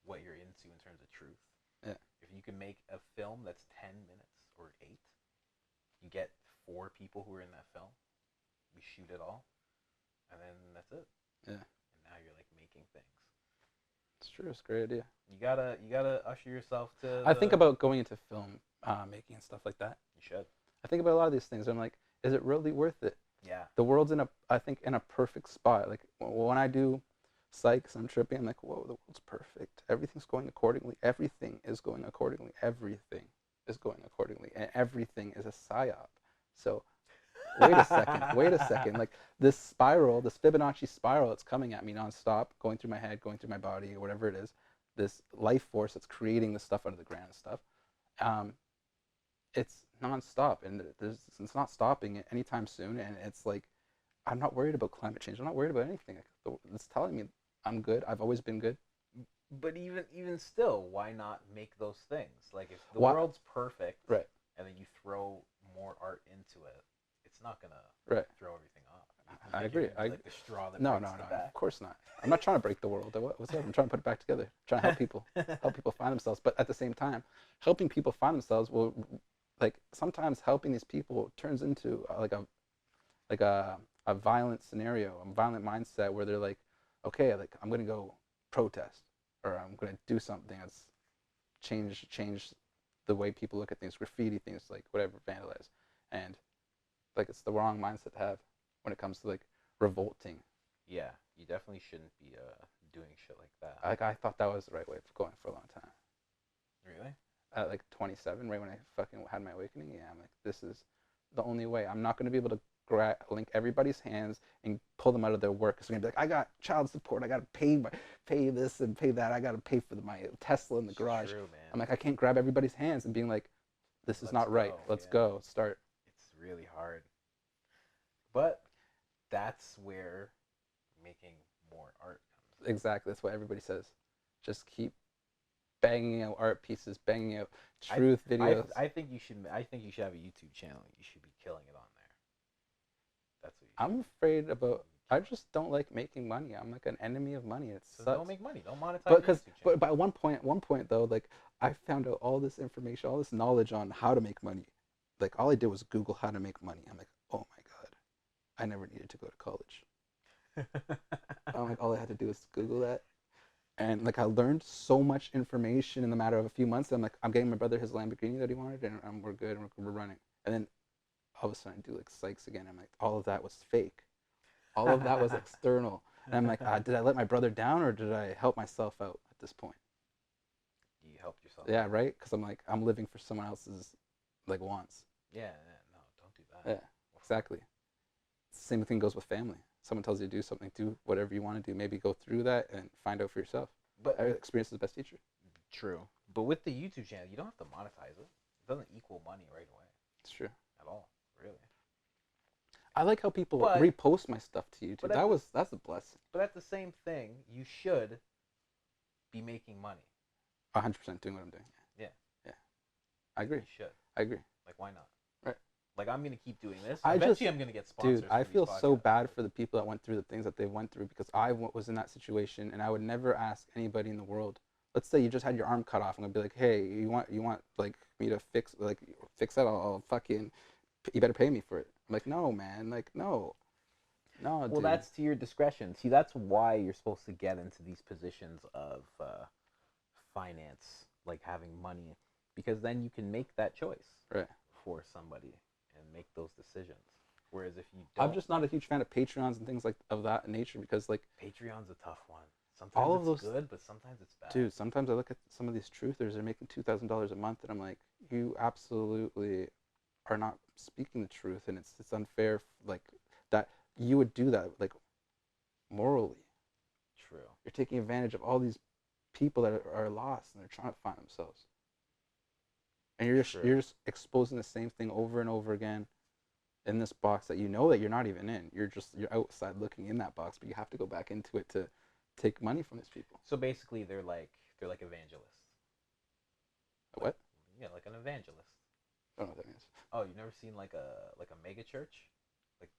what you're into in terms of truth. Yeah. If you can make a film that's 10 minutes or 8, you get 4 people who are in that film. We shoot it all, and then that's it. Yeah. And now you're like making things. It's true. It's a great idea. You gotta usher yourself to. I think about going into film making and stuff like that. You should. I think about a lot of these things. I'm like, is it really worth it? Yeah. The world's I think in a perfect spot. Like when I do psychs, I'm tripping. I'm like, whoa, the world's perfect. Everything's going accordingly. Everything is going accordingly. Everything is going accordingly, and everything is a psyop. So wait a second. Wait a second. Like this spiral, this Fibonacci spiral that's coming at me nonstop, going through my head, going through my body, or whatever it is. This life force that's creating the stuff out of the ground and stuff. It's nonstop, and it's not stopping anytime soon. And it's like, I'm not worried about climate change. I'm not worried about anything. Like, it's telling me I'm good. I've always been good. But even still, why not make those things? Like if the Why? world's perfect, Right. and then you throw more art into it, it's not gonna Right. throw everything off. I agree. Like the straw that No, breaks no, the no. back. Of course not. I'm not trying to break the world. What's up? I'm trying to put it back together. Trying to help people find themselves. But at the same time, helping people find themselves will, like, sometimes helping these people turns into like a violent scenario, a violent mindset where they're like, okay, like I'm gonna go protest or I'm gonna do something that's change the way people look at things, graffiti things, like whatever, vandalize, and like it's the wrong mindset to have when it comes to like revolting. Yeah, you definitely shouldn't be doing shit like that. Like I thought that was the right way of going for a long time. Really? At like 27, right when I fucking had my awakening, yeah, I'm like, this is the only way. I'm not gonna be able to link everybody's hands and pull them out of their work. Because they're gonna be like, I got child support, I gotta pay this and pay that, I gotta pay for my Tesla in the garage. True, man. I'm like, I can't grab everybody's hands and being like, this is not right. Let's go. Start. It's really hard. But that's where making more art comes. Exactly. That's what everybody says. Just keep banging out art pieces, banging out truth videos. I think you should. I think you should have a YouTube channel. You should be killing it on there. That's what you should. I'm afraid about. I just don't like making money. I'm like an enemy of money. It sucks. Don't make money. Don't monetize. But at one point though, like I found out all this information, all this knowledge on how to make money. Like all I did was Google how to make money. I'm like, oh my god, I never needed to go to college. I'm like, all I had to do was Google that, and like I learned so much information in the matter of a few months. I'm like, I'm getting my brother his Lamborghini that he wanted, and we're good, and we're running. And then all of a sudden, I do like Sykes again. I'm like, all of that was fake. All of that was external. And I'm like, did I let my brother down or did I help myself out at this point? You helped yourself. Yeah, right? Because I'm like, I'm living for someone else's like wants. Yeah, no, don't do that. Yeah, exactly. Same thing goes with family. Someone tells you to do something, do whatever you want to do. Maybe go through that and find out for yourself. But experience is the best teacher. True. But with the YouTube channel, you don't have to monetize it. It doesn't equal money right away. It's true. At all, really. I like how people repost my stuff to YouTube. That's a blessing. But at the same thing, you should be making money. 100% doing what I'm doing. Yeah. Yeah. I agree. You should. I agree. Like, why not? Right. Like, I'm gonna keep doing this. Eventually, I'm gonna get sponsors. Dude, I feel so bad for the people that went through the things that they went through because I was in that situation and I would never ask anybody in the world. Let's say you just had your arm cut off. I'm gonna be like, hey, you want like me to fix that? I'll fucking, you better pay me for it. I'm like, no, man, like no, Well, dude. that's to your discretion. See, that's why you're supposed to get into these positions of finance, like having money, because then you can make that choice for somebody and make those decisions. Whereas if you don't, I'm just not a huge fan of Patreons and things like of that nature because like Patreon's a tough one. Sometimes it's good, but sometimes it's bad. Dude, sometimes I look at some of these truthers, they're making $2,000 a month, and I'm like, you absolutely are not speaking the truth, and it's unfair, like, that you would do that, like, morally. True. You're taking advantage of all these people that are lost, and they're trying to find themselves. And you're just exposing the same thing over and over again in this box that you know that you're not even in. You're outside looking in that box, but you have to go back into it to take money from these people. So basically, they're like evangelists. What? Yeah, like an evangelist. I don't know what that means. Oh, you've never seen like a mega church, like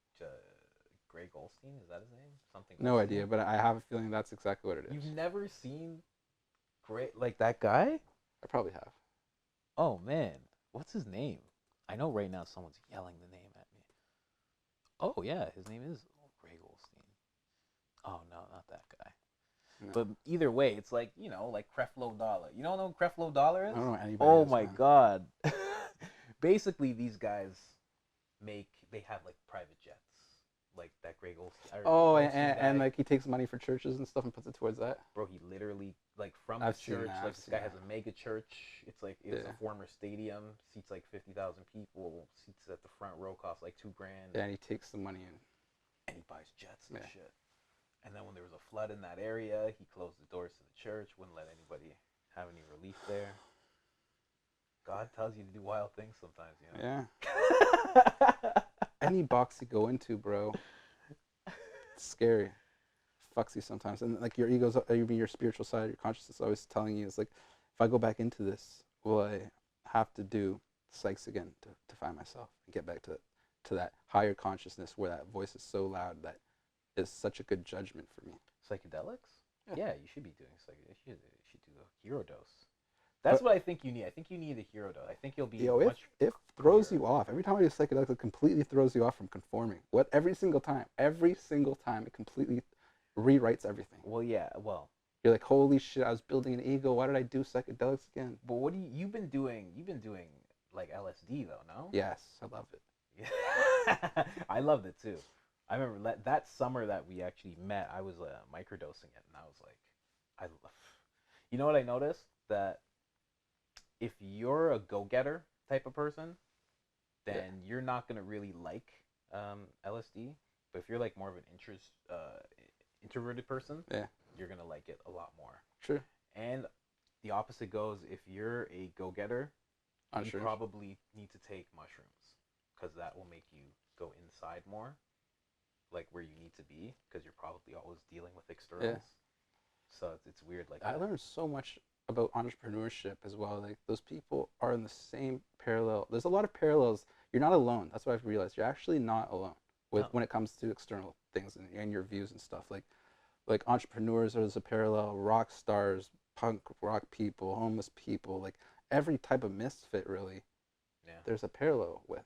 Greg Goldstein? Is that his name? Something. No idea, but I have a feeling that's exactly what it is. You've never seen like that guy? I probably have. Oh man, what's his name? I know right now someone's yelling the name at me. Oh yeah, his name is Greg Goldstein. Oh no, not that guy. No. But either way, it's like, like Creflo Dollar. You don't know who Creflo Dollar is? I don't know anybody. Oh my god. Basically, these guys they have like private jets, like that Greg Goldstein. Oh, and like he takes money for churches and stuff and puts it towards that. Bro, he literally like from the church. Like this guy has a mega church. It's like it's a former stadium, seats like 50,000 people. Seats at the front row cost like $2,000. Yeah, and he takes the money and he buys jets and shit. And then when there was a flood in that area, he closed the doors to the church, wouldn't let anybody have any relief there. God tells you to do wild things sometimes, Yeah. Any box you go into, bro, It's scary. Fucks you sometimes, and like your ego's, even your spiritual side, your consciousness is always telling you, it's like, if I go back into this, will I have to do psychs again to find myself and get back to that higher consciousness where that voice is so loud that is such a good judgment for me. Psychedelics? Yeah. Yeah, you should be doing you should do a hero dose. That's what I think you need. I think you need a hero dose. I think you'll be much. It throws you off every time I do psychedelics. It completely throws you off from conforming. Every single time it completely rewrites everything. Well, yeah. Well, you're like, holy shit! I was building an ego. Why did I do psychedelics again? But what do you've been doing? You've been doing like LSD though, no? Yes, I love it. Yeah, I loved it too. I remember that summer that we actually met. I was microdosing it, and I was like, I love. You know what I noticed? That if you're a go-getter type of person, then you're not gonna really like LSD. But if you're like more of an introverted person, you're gonna like it a lot more. Sure. And the opposite goes, if you're a go-getter, you probably need to take mushrooms, because that will make you go inside more, like where you need to be, because you're probably always dealing with externals. Yeah. So it's weird. Like I learned so much about entrepreneurship as well. Like those people are in the same parallel. There's a lot of parallels. You're not alone. That's what I've realized. You're actually not alone when it comes to external things and your views and stuff. Like entrepreneurs, there's a parallel. Rock stars, punk rock people, homeless people, like every type of misfit, really. Yeah. There's a parallel with.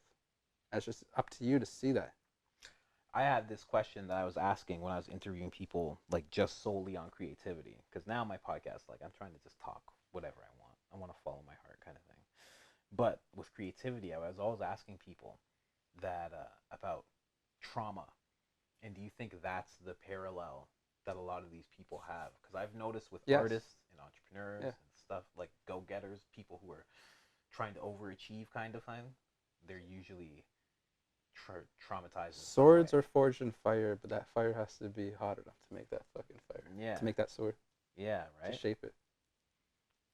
And it's just up to you to see that. I had this question that I was asking when I was interviewing people, like just solely on creativity, because now my podcast, like I'm trying to just talk whatever I want. I want to follow my heart, kind of thing. But with creativity, I was always asking people that about trauma, and do you think that's the parallel that a lot of these people have? Because I've noticed with artists and entrepreneurs and stuff, like go-getters, people who are trying to overachieve kind of thing, they're usually traumatized. Swords are forged in fire, but that fire has to be hot enough to make that fucking fire. Yeah. To make that sword. Yeah, right? To shape it.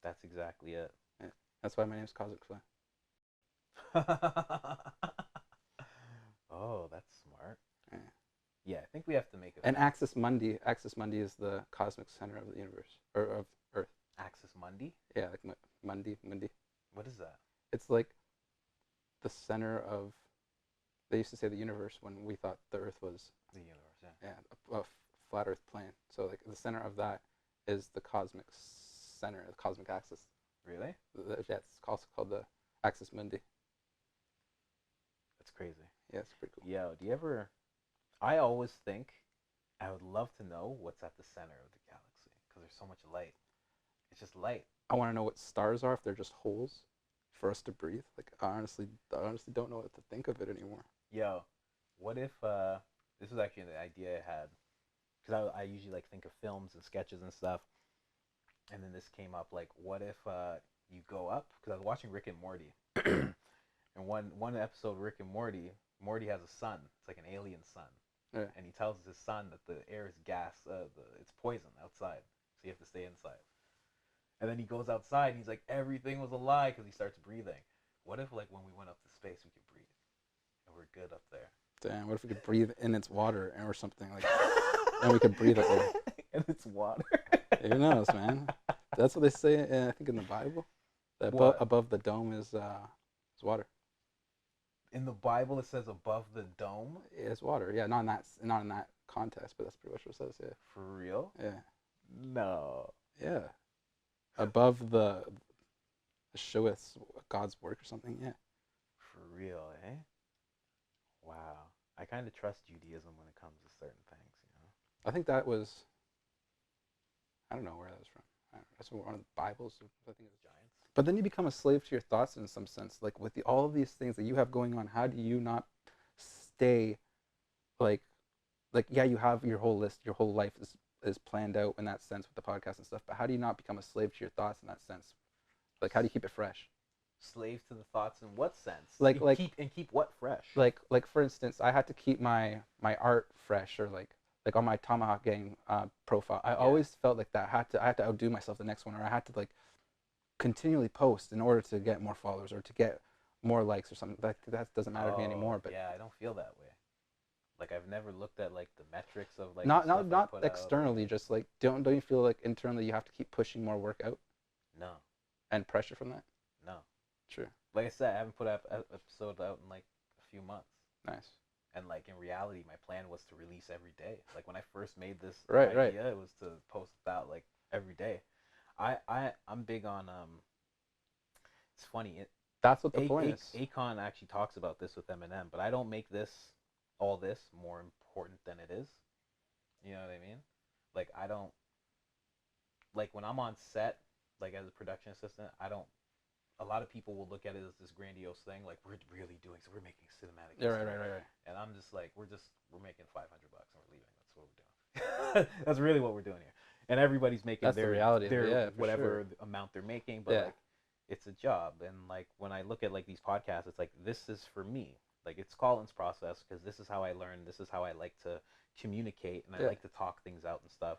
That's exactly it. Yeah. That's why my name's Cosmic Flame. Oh, that's smart. Yeah. Yeah, I think we have to make it. And Axis Mundi is the cosmic center of the universe, or of Earth. Axis Mundi? Yeah, like Mundi. What is that? It's like the center of. They used to say the universe when we thought the Earth was the universe. Yeah. Yeah, a flat Earth plane. So like the center of that is the cosmic center, the cosmic axis. Really? Yeah, it's also called the Axis Mundi. That's crazy. Yeah, it's pretty cool. Yo, do you ever? I always think I would love to know what's at the center of the galaxy, because there's so much light. It's just light. I want to know what stars are, if they're just holes for us to breathe. Like I honestly don't know what to think of it anymore. Yo, what if this was actually the idea I had, because I usually like think of films and sketches and stuff, and then this came up, like what if you go up, because I was watching Rick and Morty, and one episode Rick and Morty has a son. It's like an alien son. Yeah. And he tells his son that the air is gas, it's poison outside, so you have to stay inside. And then he goes outside and he's like, everything was a lie, because he starts breathing. What if like when we went up to space we could breathe, and we're good up there? Damn, what if we could breathe in its water or something like and we could breathe up there. In its water? Who knows, man? That's what they say, I think, in the Bible. That above the dome is water. In the Bible it says above the dome? It's water. Yeah, not in that context, but that's pretty much what it says, yeah. For real? Yeah. No. Yeah. Above the showeth God's work or something, yeah. For real, eh? Wow. I kind of trust Judaism when it comes to certain things, you know? I think that was, I don't know where that was from. I don't know, that's one of the Bibles. I think it was Giants. But then you become a slave to your thoughts in some sense. Like with all of these things that you have going on, how do you not stay like yeah, you have your whole list, your whole life is planned out in that sense with the podcast and stuff, but how do you not become a slave to your thoughts in that sense? Like how do you keep it fresh? Slave to the thoughts in what sense? Keep what fresh? Like for instance, I had to keep my art fresh, or like on my Tomahawk Gang profile. I always felt like that I had to outdo myself the next one, or I had to like continually post in order to get more followers or to get more likes or something. That doesn't matter to me anymore. But yeah, I don't feel that way. Like I've never looked at like the metrics of like Not the stuff I not put out. externally, just like don't you feel like internally you have to keep pushing more work out No, and pressure from that? no. True. Like I said, I haven't put up episode out in like a few months. Nice. And like in reality, my plan was to release every day. Like when I first made this Right, idea, it was to post out like every day. I'm big on It's funny. That's what the point is. Akon actually talks about this with Eminem, but I don't make all this more important than it is. You know what I mean? Like I don't like when I'm on set, like as a production assistant, I don't. A lot of people will look at it as this grandiose thing, like we're really doing, so we're making cinematic. Yeah, right. And I'm just like, we're making $500 and we're leaving. That's what we're doing. That's really what we're doing here. And everybody's making That's the reality of it, their yeah, for whatever sure. amount they're making, but like it's a job. And like when I look at like these podcasts, it's like this is for me. Like it's Colin's process because this is how I learn. This is how I like to communicate, and I like to talk things out and stuff.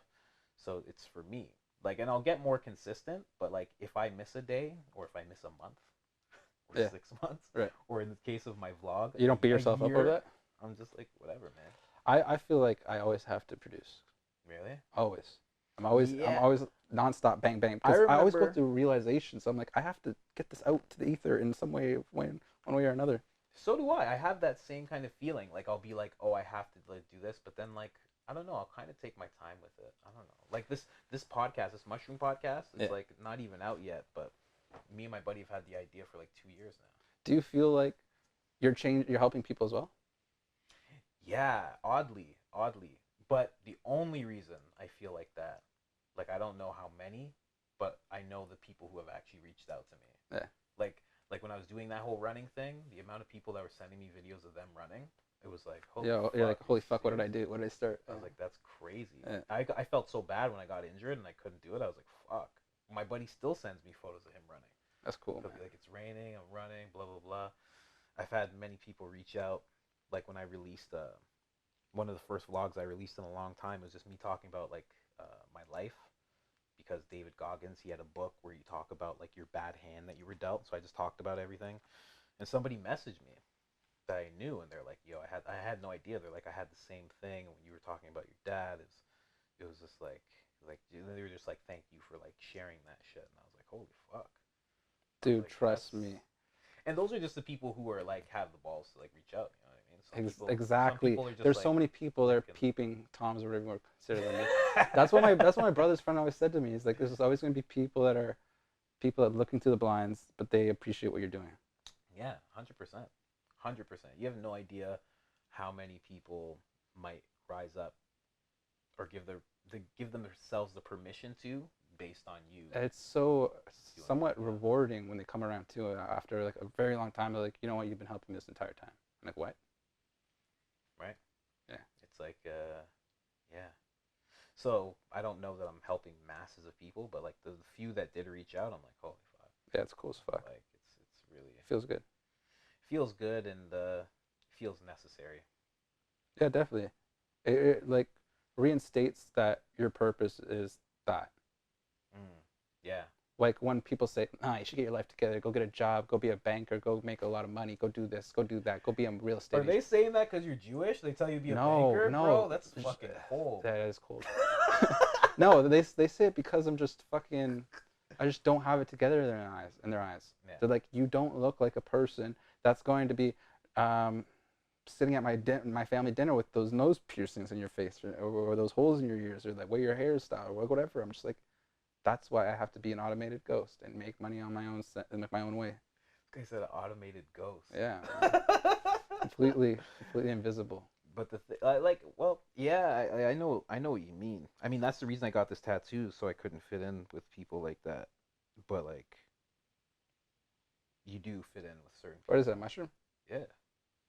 So it's for me. Like, and I'll get more consistent, but like if I miss a day or if I miss a month or 6 months, or in the case of my vlog, you don't beat yourself up over that. I'm just like, whatever, man. I feel like I always have to produce. Really? Always. I'm always nonstop bang bang because I always go through realizations. So I'm like I have to get this out to the ether in some way, one way or another. So do I. I have that same kind of feeling. Like I'll be like, oh, I have to like do this, but then like I don't know. I'll kind of take my time with it. I don't know. Like this podcast, this mushroom podcast, it's like not even out yet, but me and my buddy have had the idea for like 2 years now. Do you feel like you're helping people as well? Yeah, oddly. But the only reason I feel like that, like I don't know how many, but I know the people who have actually reached out to me. Yeah. Like when I was doing that whole running thing, the amount of people that were sending me videos of them running, it was like, holy fuck. You're like, holy fuck, what did I do? What did I start? I was like, that's crazy. Yeah. I felt so bad when I got injured and I couldn't do it. I was like, fuck. My buddy still sends me photos of him running. That's cool. He'll be like, it's raining, I'm running, blah, blah, blah. I've had many people reach out. Like when I released one of the first vlogs I released in a long time was just me talking about like my life. Because David Goggins, he had a book where you talk about like your bad hand that you were dealt. So I just talked about everything. And somebody messaged me that I knew, and they're like, yo, I had no idea. They're like, I had the same thing. And when you were talking about your dad, it was just like they were just like, thank you for like sharing that shit. And I was like, holy fuck. Dude, like, trust me. And those are just the people who are like have the balls to like reach out. You know what I mean? Exactly. There's like, so many people that are peeping toms or whatever you want to consider them. That's what my brother's friend always said to me. He's like, there's always going to be people that look into the blinds, but they appreciate what you're doing. Yeah, 100%. 100%. You have no idea how many people might rise up or give themselves the permission to based on you. It's so somewhat rewarding when they come around too after like a very long time. They're like, you know what, you've been helping me this entire time. I'm like, what? Right? Yeah. It's like, yeah. So I don't know that I'm helping masses of people, but like the few that did reach out, I'm like, holy fuck. Yeah, it's cool as fuck. Like it's really feels good. Feels good and feels necessary. Yeah, definitely. It like reinstates that your purpose is that. Yeah. Like when people say, nah, you should get your life together, go get a job, go be a banker, go make a lot of money, go do this, go do that, go be a real estate agent. Are they saying that because you're Jewish? They tell you to be a banker? No. Bro, that's fucking cold. That is cold. No, they say it because I'm just fucking, I just don't have it together in their eyes. Yeah. They're like, you don't look like a person that's going to be sitting at my family dinner with those nose piercings in your face or those holes in your ears or the way your hair is styled or whatever. I'm just like, that's why I have to be an automated ghost and make money on my own and make my own way. This guy said an automated ghost. Yeah. completely invisible. But I know what you mean. I mean, that's the reason I got this tattoo, so I couldn't fit in with people like that. But like, you do fit in with certain people. What is that, mushroom? Yeah.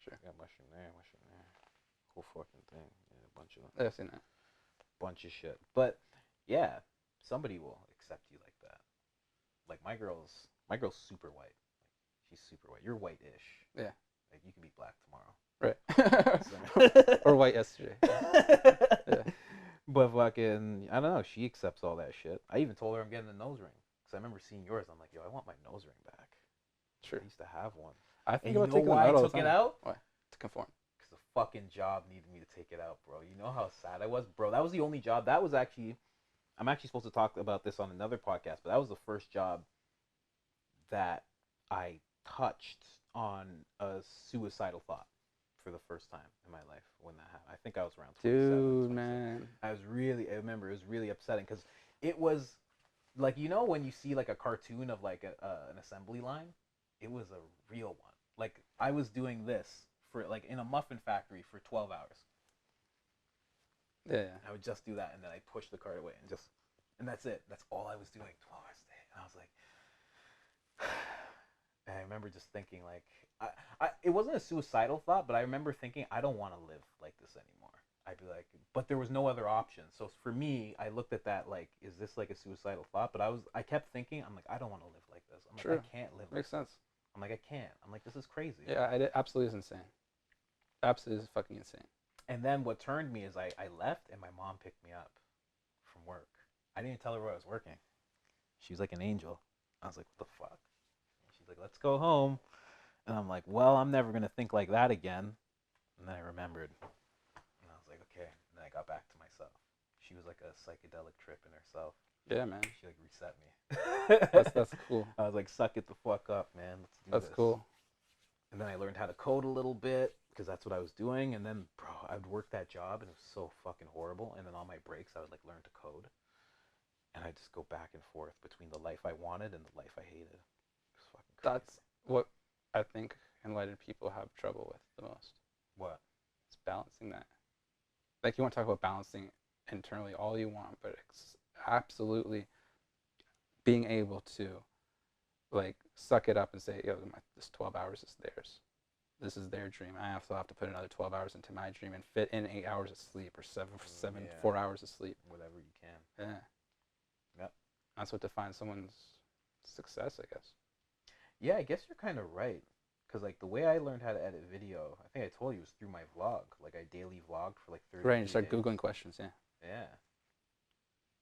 Sure. Got mushroom there. Whole fucking thing. Yeah, a bunch of them. Yeah, I've seen that. Bunch of shit. But yeah, somebody will accept you like that. Like my girl's super white. Like, she's super white. You're white-ish. Yeah. Like you can be black tomorrow. Right. Or white yesterday. Yeah. But fucking, I don't know. She accepts all that shit. I even told her I'm getting a nose ring. Because I remember seeing yours. I'm like, yo, I want my nose ring back. Sure. I used to have one. I think about taking it out all the time. Why? To conform. Because the fucking job needed me to take it out, bro. You know how sad I was, bro. That was the only job. That was actually, I'm actually supposed to talk about this on another podcast, but that was the first job that I touched on a suicidal thought for the first time in my life when that happened. I think I was around 27. Dude, 26. man. I remember it was really upsetting because it was like, you know, when you see like a cartoon of like an assembly line, it was a real one. Like I was doing this for like in a muffin factory for 12 hours. Yeah. I would just do that, and then I push the cart away and that's it. That's all I was doing 12 hours a day. And I was like, and I remember just thinking like, it wasn't a suicidal thought, but I remember thinking I don't want to live like this anymore. I'd be like, but there was no other option. So for me, I looked at that like, is this like a suicidal thought? But I kept thinking, I'm like, I don't want to live like this. I'm like, True. I can't live. Makes like sense. This. I'm like, I can't. I'm like, this is crazy. Yeah, it absolutely is insane. Absolutely is fucking insane. And then what turned me is I left, and my mom picked me up from work. I didn't tell her where I was working. She was like an angel. I was like, what the fuck? And she's like, let's go home. And I'm like, well, I'm never going to think like that again. And then I remembered. And I was like, okay. And then I got back to myself. She was like a psychedelic trip in herself. Yeah, man. She like reset me. That's cool. I was like, suck it the fuck up, man. Let's do That's this. cool. And then I learned how to code a little bit because that's what I was doing. And then, bro, I would work that job and it was so fucking horrible. And then on my breaks, I would like learn to code. And I just go back and forth between the life I wanted and the life I hated. It was fucking crazy. That's what I think enlightened people have trouble with the most. What? It's balancing that. Like, you want to talk about balancing internally all you want, but it's absolutely being able to, like, suck it up and say, yo, this 12 hours is theirs. This is their dream. I also have to put another 12 hours into my dream and fit in 8 hours of sleep or 4 hours of sleep. Whatever you can. Yeah. Yep. That's what defines someone's success, I guess. Yeah, I guess you're kind of right. Because, like, the way I learned how to edit video, I think I told you, was through my vlog. Like, I daily vlogged for, like, 30 Right, and you start days. Googling questions, yeah. Yeah.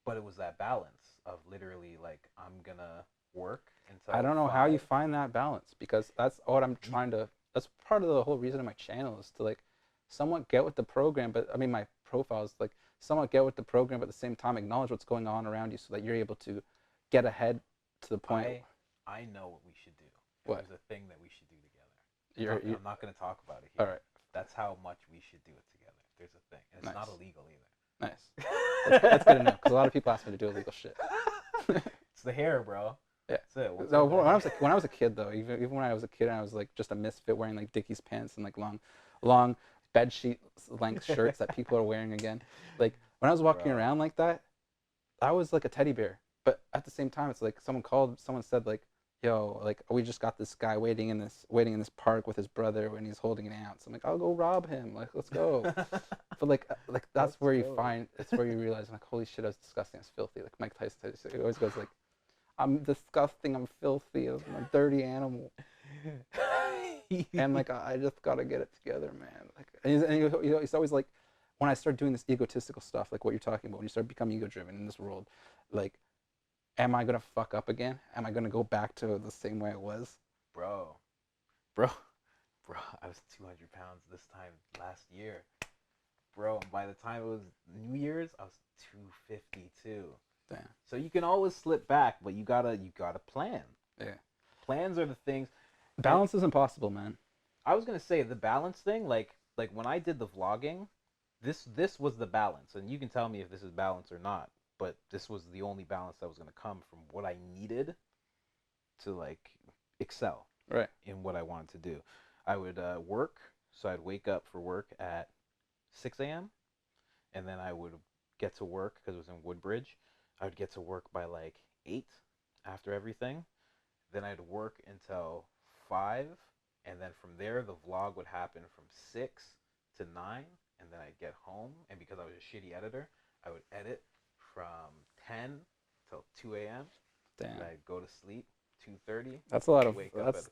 But it was that balance of literally, like, I'm going to work until I don't know how you 5. find that balance, because that's what I'm trying to, that's part of the whole reason of my channel is to, like, somewhat get with the program, but, I mean, my profile is, like, somewhat get with the program, but at the same time acknowledge what's going on around you so that you're able to get ahead to the point. I know what we should do. What? There's a thing that we should do together. I'm not going to talk about it here. All right. That's how much we should do it together. There's a thing. And it's Nice. not illegal either. Nice. That's good enough, because a lot of people ask me to do illegal shit. It's the hair, bro. Yeah. That's it. No, when I was a kid though, even when I was a kid, and I was like just a misfit wearing like Dickies pants and like long bed sheet length shirts that people are wearing again. Like when I was walking around like that, I was like a teddy bear. But at the same time, it's like someone said like, yo, like we just got this guy waiting in this park with his brother when he's holding an ounce. I'm like, I'll go rob him. Like, let's go. But like that's where you find, it's where you realize like, holy shit, I was disgusting. I was filthy. Like Mike Tyson says, he always goes like, I'm disgusting. I'm filthy. I'm a dirty animal. And like I just gotta get it together, man. Like, and he's always like, when I start doing this egotistical stuff, like what you're talking about, when you start becoming ego-driven in this world, like, am I gonna fuck up again? Am I gonna go back to the same way I was? Bro, I was 200 pounds this time last year. Bro, by the time it was New Year's, I was 252. Damn. So you can always slip back, but you gotta plan. Yeah. Plans are the things. Balance is impossible, man. I was gonna say the balance thing, like when I did the vlogging, this was the balance, and you can tell me if this is balance or not. But this was the only balance that was gonna come from what I needed to like excel Right. in what I wanted to do. I would work, so I'd wake up for work at 6 a.m. and then I would get to work because it was in Woodbridge. I would get to work by like 8 after everything. Then I'd work until 5, and then from there the vlog would happen from 6 to 9, and then I'd get home, and because I was a shitty editor, I would edit from 10 till 2 a.m. Damn. And I'd go to sleep 2:30. That's a lot of wake up at 6.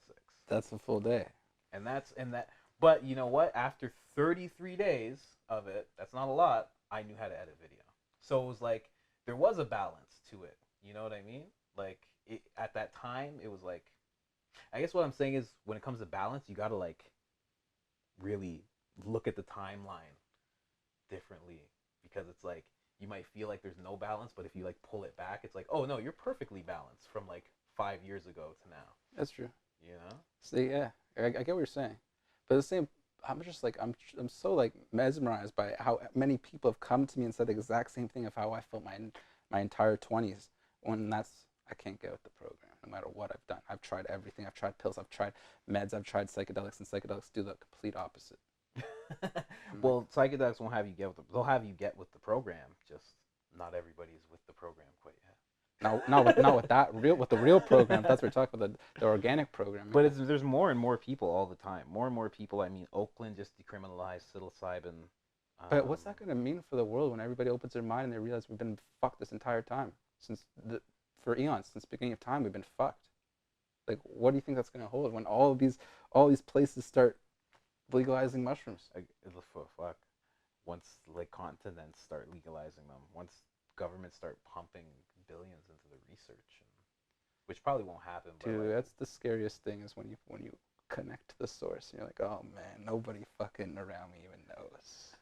That's a full day. And that. But you know what? After 33 days of it, that's not a lot. I knew how to edit video, so it was like there was a balance to it. You know what I mean? Like at that time, it was like, I guess what I'm saying is when it comes to balance, you gotta like really look at the timeline differently, because it's like you might feel like there's no balance, but if you like pull it back, it's like, oh no, you're perfectly balanced from like 5 years ago to now. That's true. You know? So yeah, I get what you're saying, but the same, I'm just like I'm so like mesmerized by how many people have come to me and said the exact same thing of how I felt my entire 20s. When that's I can't get with the program no matter what I've done. I've tried everything. I've tried pills. I've tried meds. I've tried psychedelics, and psychedelics do the complete opposite. Well, psychedelics won't have you get with they'll have you get with the program. Just not everybody's with the program quite yet. Not with that real with the real program. That's what we're talking about, the organic program. But there's more and more people all the time. More and more people. I mean, Oakland just decriminalized psilocybin. But what's that going to mean for the world when everybody opens their mind and they realize we've been fucked this entire time for eons, since the beginning of time we've been fucked. Like, what do you think that's going to hold when all these places start legalizing mushrooms? Fuck. Once like continents start legalizing them, once governments start pumping billions into the research, which probably won't happen. Dude, but like, that's the scariest thing is when you connect to the source and you're like, oh man, nobody fucking around me even knows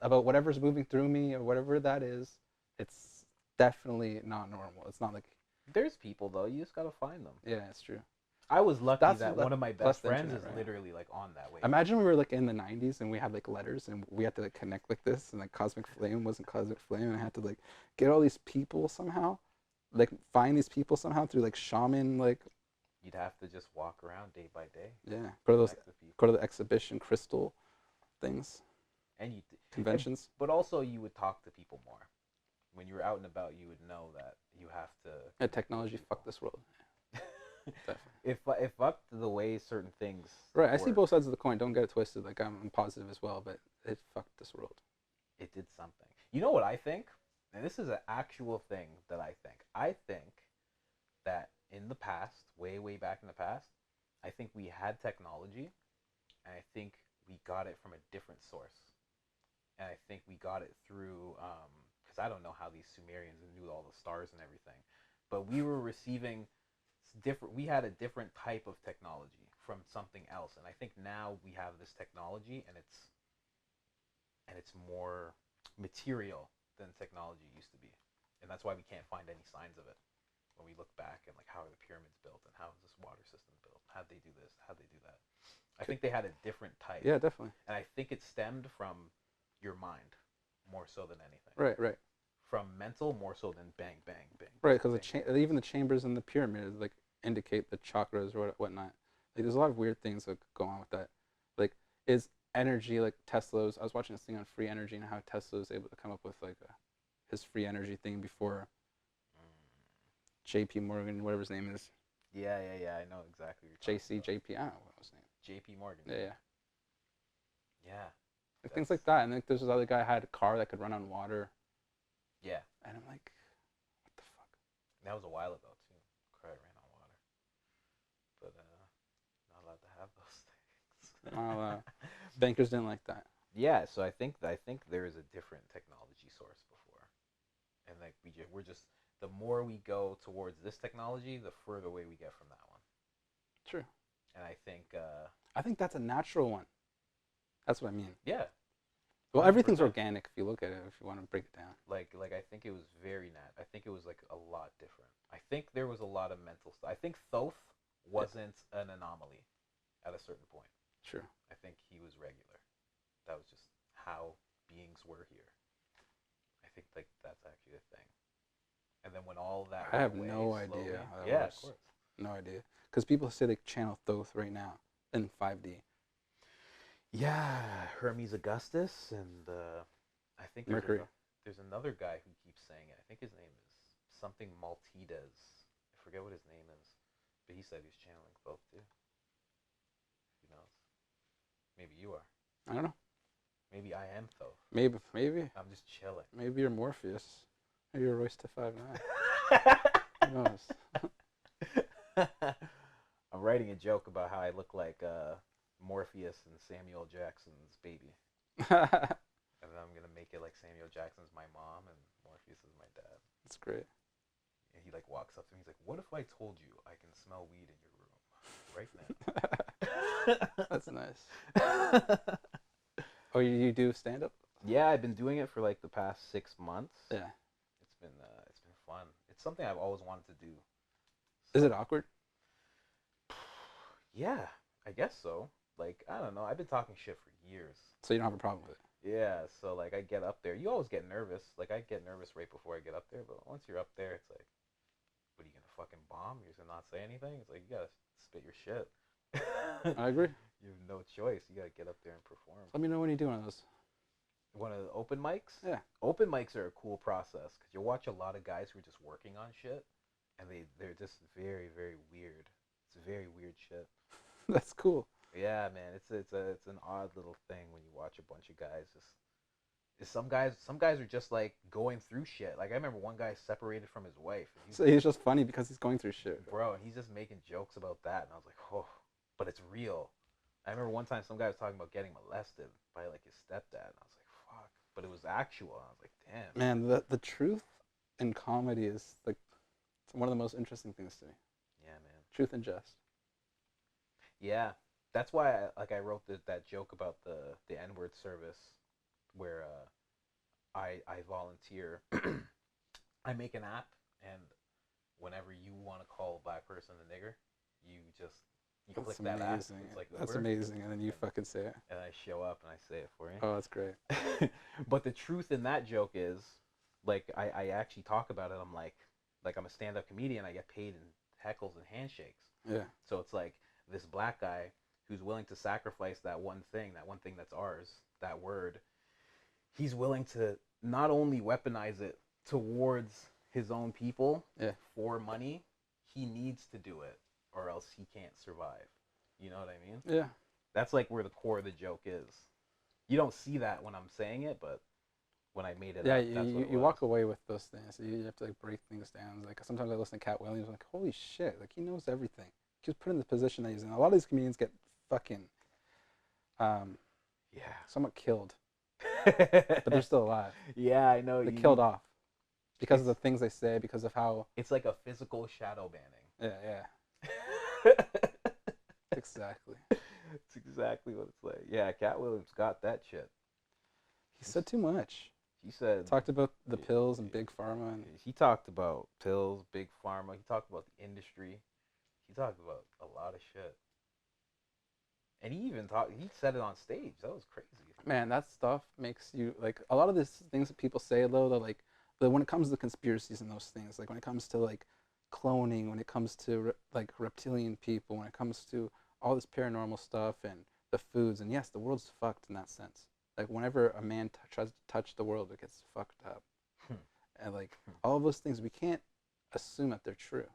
about whatever's moving through me or whatever that is. It's definitely not normal. It's not like there's people though. You just gotta find them. yeah, it's true. I was lucky that one of my best friends internet, is right? literally like on that way. Imagine we were like in the 90s and we had like letters and we had to like connect like this and like Cosmic Flame wasn't Cosmic Flame and I had to like get all these people somehow, like find these people somehow through like shaman like. You'd have to just walk around day by day. Yeah, go to the exhibition crystal things. And conventions. But also you would talk to people more. When you were out and about, you would know that you have to. Yeah, technology fucked this world. It fucked the way certain things. Right, I work. see both sides of the coin. Don't get it twisted. Like I'm positive as well, but it fucked this world. It did something. You know what I think? And this is an actual thing that I think. I think that in the past, way back in the past, I think we had technology, and I think we got it from a different source. And I think we got it through, because I don't know how these Sumerians knew all the stars and everything, but we were receiving we had a different type of technology from something else. And I think now we have this technology, and it's more material than technology used to be. And that's why we can't find any signs of it when we look back and like how are the pyramids built and how is this water system built? How'd they do this? How'd they do that? I think they had a different type. Yeah, definitely. And I think it stemmed from your mind more so than anything. Right. From mental more so than bang, bang, bang. Right, because even the chambers in the pyramid like indicate the chakras or whatnot. Like there's a lot of weird things that go on with that. Like is energy like Tesla's? I was watching this thing on free energy and how Tesla was able to come up with like his free energy thing before J.P. Morgan, whatever his name is. Yeah. I know exactly. JP. I don't know what his name. J.P. Morgan. Yeah. Like things like that, and like there's this other guy had a car that could run on water. Yeah. And I'm like, what the fuck? That was a while ago too. Car ran on water, but not allowed to have those things. Bankers didn't like that. Yeah, so I think there is a different technology source before, and like we're just the more we go towards this technology, the further away we get from that one. True. And I think that's a natural one. That's what I mean. Yeah. Well, everything's organic if you look at it. If you want to break it down. Like I think it was very I think it was like a lot different. I think there was a lot of mental stuff. I think Thoth wasn't an anomaly at a certain point. True. I think he was regular. That was just how beings were here. I think like that's actually a thing. And then when all that I have no idea. Yeah, of course. No idea. Because people say they channel Thoth right now in 5D. Yeah, Hermes Augustus, and I think Mercury. There's another guy who keeps saying it. I think his name is something Maltese. I forget what his name is, but he said he's channeling Thoth too. Who knows? Maybe you are. I don't know. Maybe I am Thoth. Maybe. I'm just chilling. Maybe you're Morpheus. Maybe you're Royce to 5'9". Who knows? I'm writing a joke about how I look like Morpheus and Samuel Jackson's baby. And then I'm going to make it like Samuel Jackson's my mom and Morpheus is my dad. That's great. And he like walks up to me. He's like, what if I told you I can smell weed in your room right now? That's nice. Oh, you do stand up? Yeah, I've been doing it for like the past 6 months. Yeah. It's been fun. It's something I've always wanted to do. Is it So awkward? yeah, I guess so. Like I don't know. I've been talking shit for years. So you don't have a problem with it? Yeah, so like I get up there. You always get nervous. Like I get nervous right before I get up there, but once you're up there, it's like, what are you gonna fucking bomb? You're just gonna not say anything? It's like you gotta spit your shit. I agree. You have no choice. You gotta get up there and perform. Let me know when you do one of those. One of the open mics? Yeah. Open mics are a cool process because you watch a lot of guys who are just working on shit, and they're just very very weird. It's very weird shit. That's cool. Yeah, man, it's an odd little thing when you watch a bunch of guys just. Some guys are just like going through shit. Like I remember one guy separated from his wife. And So he's just funny because he's going through shit. bro, and he's just making jokes about that, and I was like, oh, but it's real. I remember one time some guy was talking about getting molested by like his stepdad, and I was like, fuck, but it was actual. And I was like, damn. Man, the truth in comedy is like one of the most interesting things to me. Yeah, man. Truth and jest. Yeah, that's why I wrote that joke about the N-word service where I volunteer. I make an app, and whenever you want to call a black person a nigger, you click That's that app. amazing. It's like That's Uber, amazing, and then you fucking say it. and I show up and I say it for you. Oh, that's great. But the truth in that joke is, like, I actually talk about it. I'm like I'm a stand-up comedian. I get paid in heckles and handshakes. Yeah. So it's like this black guy who's willing to sacrifice that one thing that's ours, that word. He's willing to not only weaponize it towards his own people for money, he needs to do it or else he can't survive. You know what I mean? Yeah. That's like where the core of the joke is. You don't see that when I'm saying it, but when I made it Yeah, up, that's what it you was. walk away with those things. You have to like break things down. Like sometimes I listen to Cat Williams, I'm like, holy shit, like he knows everything. He was put in the position that he's in. A lot of these comedians get fucking somewhat killed. But they're still alive. Yeah, I know. They killed off because of the things they say, because of how. It's like a physical shadow banning. Yeah. Exactly. It's exactly what it's like. Yeah, Cat Williams got that shit. He said too much. He said Talked about the pills and big pharma. And he talked about pills, big pharma. He talked about the industry. He talked about a lot of shit. And he said it on stage. That was crazy. Man, that stuff makes you like a lot of these things that people say though. That like when it comes to conspiracies and those things, like when it comes to like cloning, when it comes to like reptilian people, when it comes to all this paranormal stuff and the foods, and yes, the world's fucked in that sense. Like whenever a man tries to touch the world, it gets fucked up. And like all of those things, we can't assume that they're true.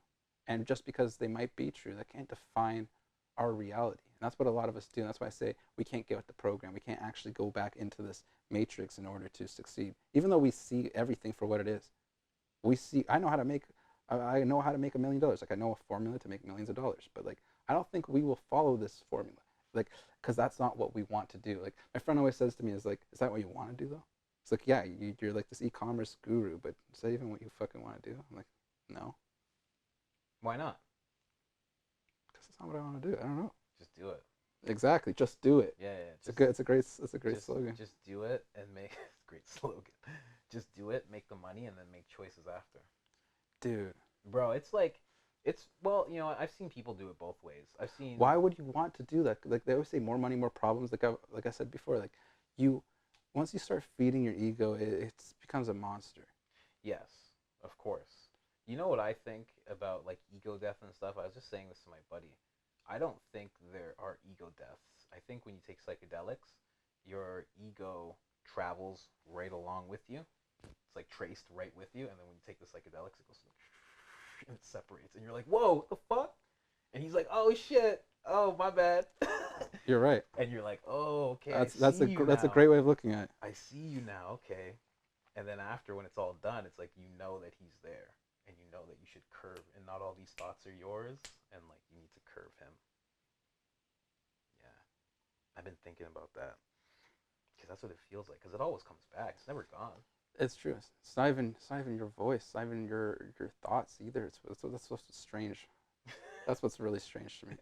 And just because they might be true, that can't define our reality. And that's what a lot of us do. And that's why I say we can't get with the program. We can't actually go back into this matrix in order to succeed. Even though we see everything for what it is. I know how to make $1 million. Like I know a formula to make millions of dollars. But like I don't think we will follow this formula. Like, because that's not what we want to do. Like my friend always says to me is like, is that what you want to do though? It's like, yeah, you're like this e-commerce guru, but is that even what you fucking want to do? I'm like, no. Why not? Because it's not what I want to do. I don't know. Just do it. Exactly. Just do it. Yeah. It's a great slogan. Just do it and make it's a great slogan. Just do it, make the money, and then make choices after. Dude. Bro, it's like, well, you know, I've seen people do it both ways. I've seen. Why would you want to do that? Like they always say, more money, more problems. Like I said before, like once you start feeding your ego, it becomes a monster. Yes, of course. You know what I think about like ego death and stuff? I was just saying this to my buddy. I don't think there are ego deaths. I think when you take psychedelics, your ego travels right along with you. It's like traced right with you, and then when you take the psychedelics, it goes and it separates, and you're like, "Whoa, what the fuck?" And he's like, "Oh shit, oh my bad." You're right. And you're like, "Oh, okay." That's a great way of looking at it. I see you now, okay. And then after, when it's all done, it's like you know that he's there, and you know that you should curve, and not all these thoughts are yours, and like you need to curve him. Yeah, I've been thinking about that because that's what it feels like. Because it always comes back. It's never gone. It's true. It's not even your voice. It's not even your thoughts either. That's what's strange. That's what's really strange to me.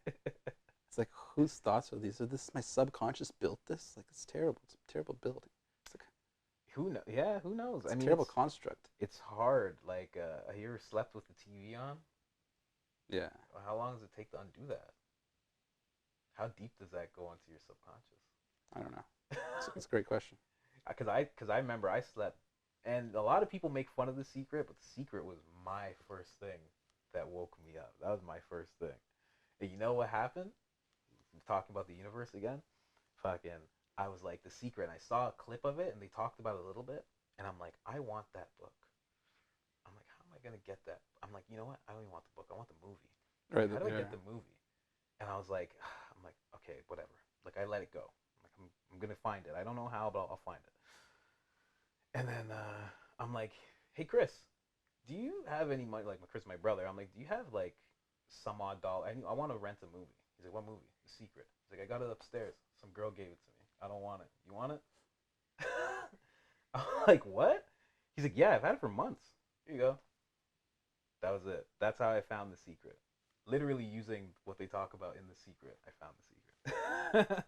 It's like, whose thoughts are these? Are this my subconscious built this? Like, it's terrible. It's a terrible building. It's like Who know? Yeah, who knows? it's I a mean, terrible construct. it's hard. Like, have you ever slept with the TV on? Yeah, How long does it take to undo that? How deep does that go into your subconscious? I don't know. It's a great question. Because I remember I slept, and a lot of people make fun of The Secret, but The Secret was my first thing that woke me up. That was my first thing. And you know what happened? Talking about the universe again. Fucking, I was like The Secret, and I saw a clip of it, and they talked about it a little bit, and I'm like, I want that book. I'm like, how am I gonna get that? I'm like, you know what? I don't even want the book. I want the movie. Right. How do I Yeah. get the movie? And I was like, I'm like, okay, whatever. Like, I let it go. I'm gonna find it. I don't know how, but I'll find it. And then I'm like, hey Chris, do you have any money? Like Chris, my brother. I'm like, do you have like some odd dollar? I want to rent a movie. He's like, what movie? The Secret. He's like, I got it upstairs. Some girl gave it to me. I don't want it. You want it? I'm like, what? He's like, yeah, I've had it for months. Here you go. That was it. That's how I found The Secret. Literally using what they talk about in The Secret, I found The Secret.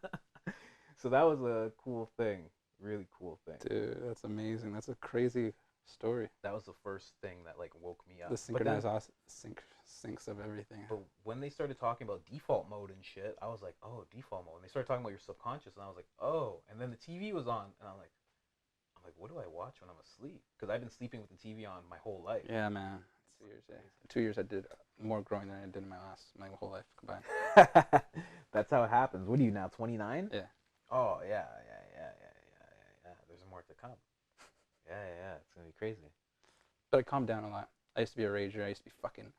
So that was a cool thing. Really cool thing. Dude, that's amazing. That's a crazy story. That was the first thing that like woke me up. The synchronized syncs of everything. But when they started talking about default mode and shit, I was like, oh, default mode. And they started talking about your subconscious, and I was like, oh. And then the TV was on, and I'm like, what do I watch when I'm asleep? Because I've been sleeping with the TV on my whole life. Yeah, man. 2 years. Yeah. 2 years I did more growing than I did in my whole life combined. That's how it happens. What are you now, 29? Yeah. Oh, yeah. There's more to come. Yeah. It's going to be crazy. But I calmed down a lot. I used to be a rager. I used to be fucking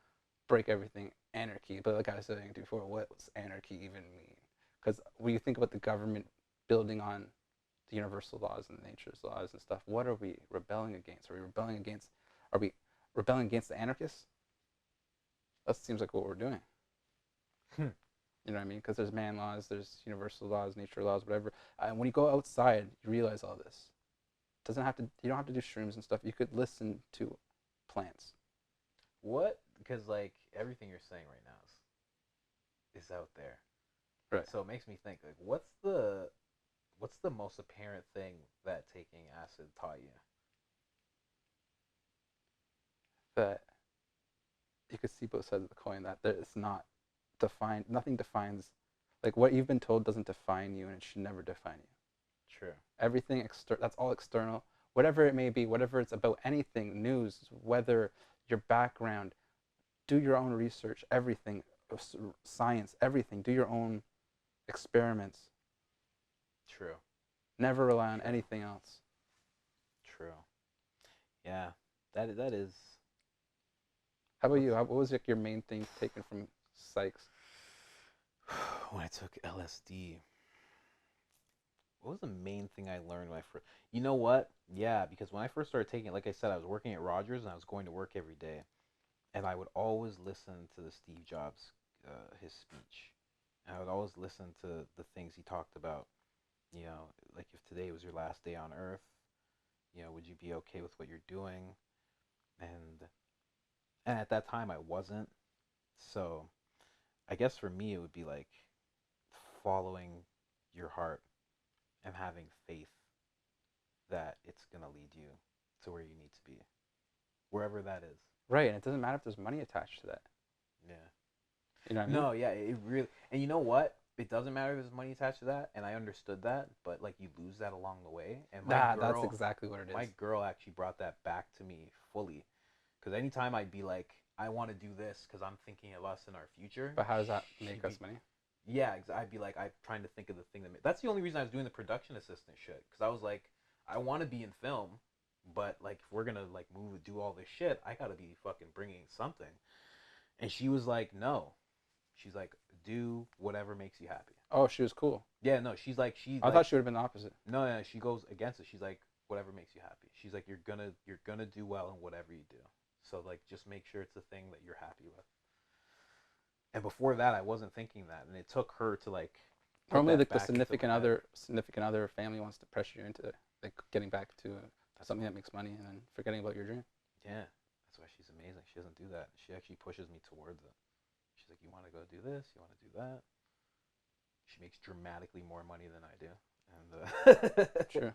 break everything, anarchy. But like I was saying before, what does anarchy even mean? Because when you think about the government building on the universal laws and nature's laws and stuff, what are we rebelling against? Are we rebelling against the anarchists? That seems like what we're doing. You know what I mean? Because there's man laws, there's universal laws, nature laws, whatever. And when you go outside, you realize all this. You don't have to do shrooms and stuff. You could listen to plants. What? Because like everything you're saying right now is out there. Right. So it makes me think like, what's the most apparent thing that taking acid taught you? That you could see both sides of the coin. That it's not defined. Nothing defines. Like what you've been told doesn't define you, and it should never define you. True. Everything that's all external. Whatever it may be, whatever it's about, anything, news, weather, your background, do your own research, everything, science, everything. Do your own experiments. True. Never rely on anything else. True. Yeah, that is. How about you? What was like your main thing taken from psychs? When I took LSD, what was the main thing I learned when I first? You know what? Yeah, because when I first started taking it, like I said, I was working at Rogers and I was going to work every day, and I would always listen to the Steve Jobs, his speech. And I would always listen to the things he talked about. You know, like if today was your last day on Earth, you know, would you be okay with what you're doing? And at that time I wasn't. So I guess for me it would be like following your heart and having faith that it's going to lead you to where you need to be, wherever that is. Right, and it doesn't matter if there's money attached to that. Yeah. You know what I mean? No, yeah, it really, and you know what? It doesn't matter if there's money attached to that, and I understood that, but like you lose that along the way. And that's exactly what it is. My girl actually brought that back to me fully, because anytime I'd be like, I want to do this because I'm thinking of us in our future. But how does that make us money? Yeah, I'd be like, I'm trying to think of the thing that's the only reason I was doing the production assistant shit, because I was like, I want to be in film, but like if we're gonna like do all this shit, I gotta be fucking bringing something. And she was like, no. She's like, do whatever makes you happy. Oh, she was cool. Yeah, no, she's like, I thought she would have been the opposite. No, she goes against it. She's like, whatever makes you happy. She's like, you're gonna do well in whatever you do. So like, just make sure it's a thing that you're happy with. And before that, I wasn't thinking that, and it took her to like. Normally, like the significant other family wants to pressure you into like getting back to something that makes money and then forgetting about your dream. Yeah, that's why she's amazing. She doesn't do that. She actually pushes me towards it. She's like, you want to go do this? You want to do that? She makes dramatically more money than I do, and True.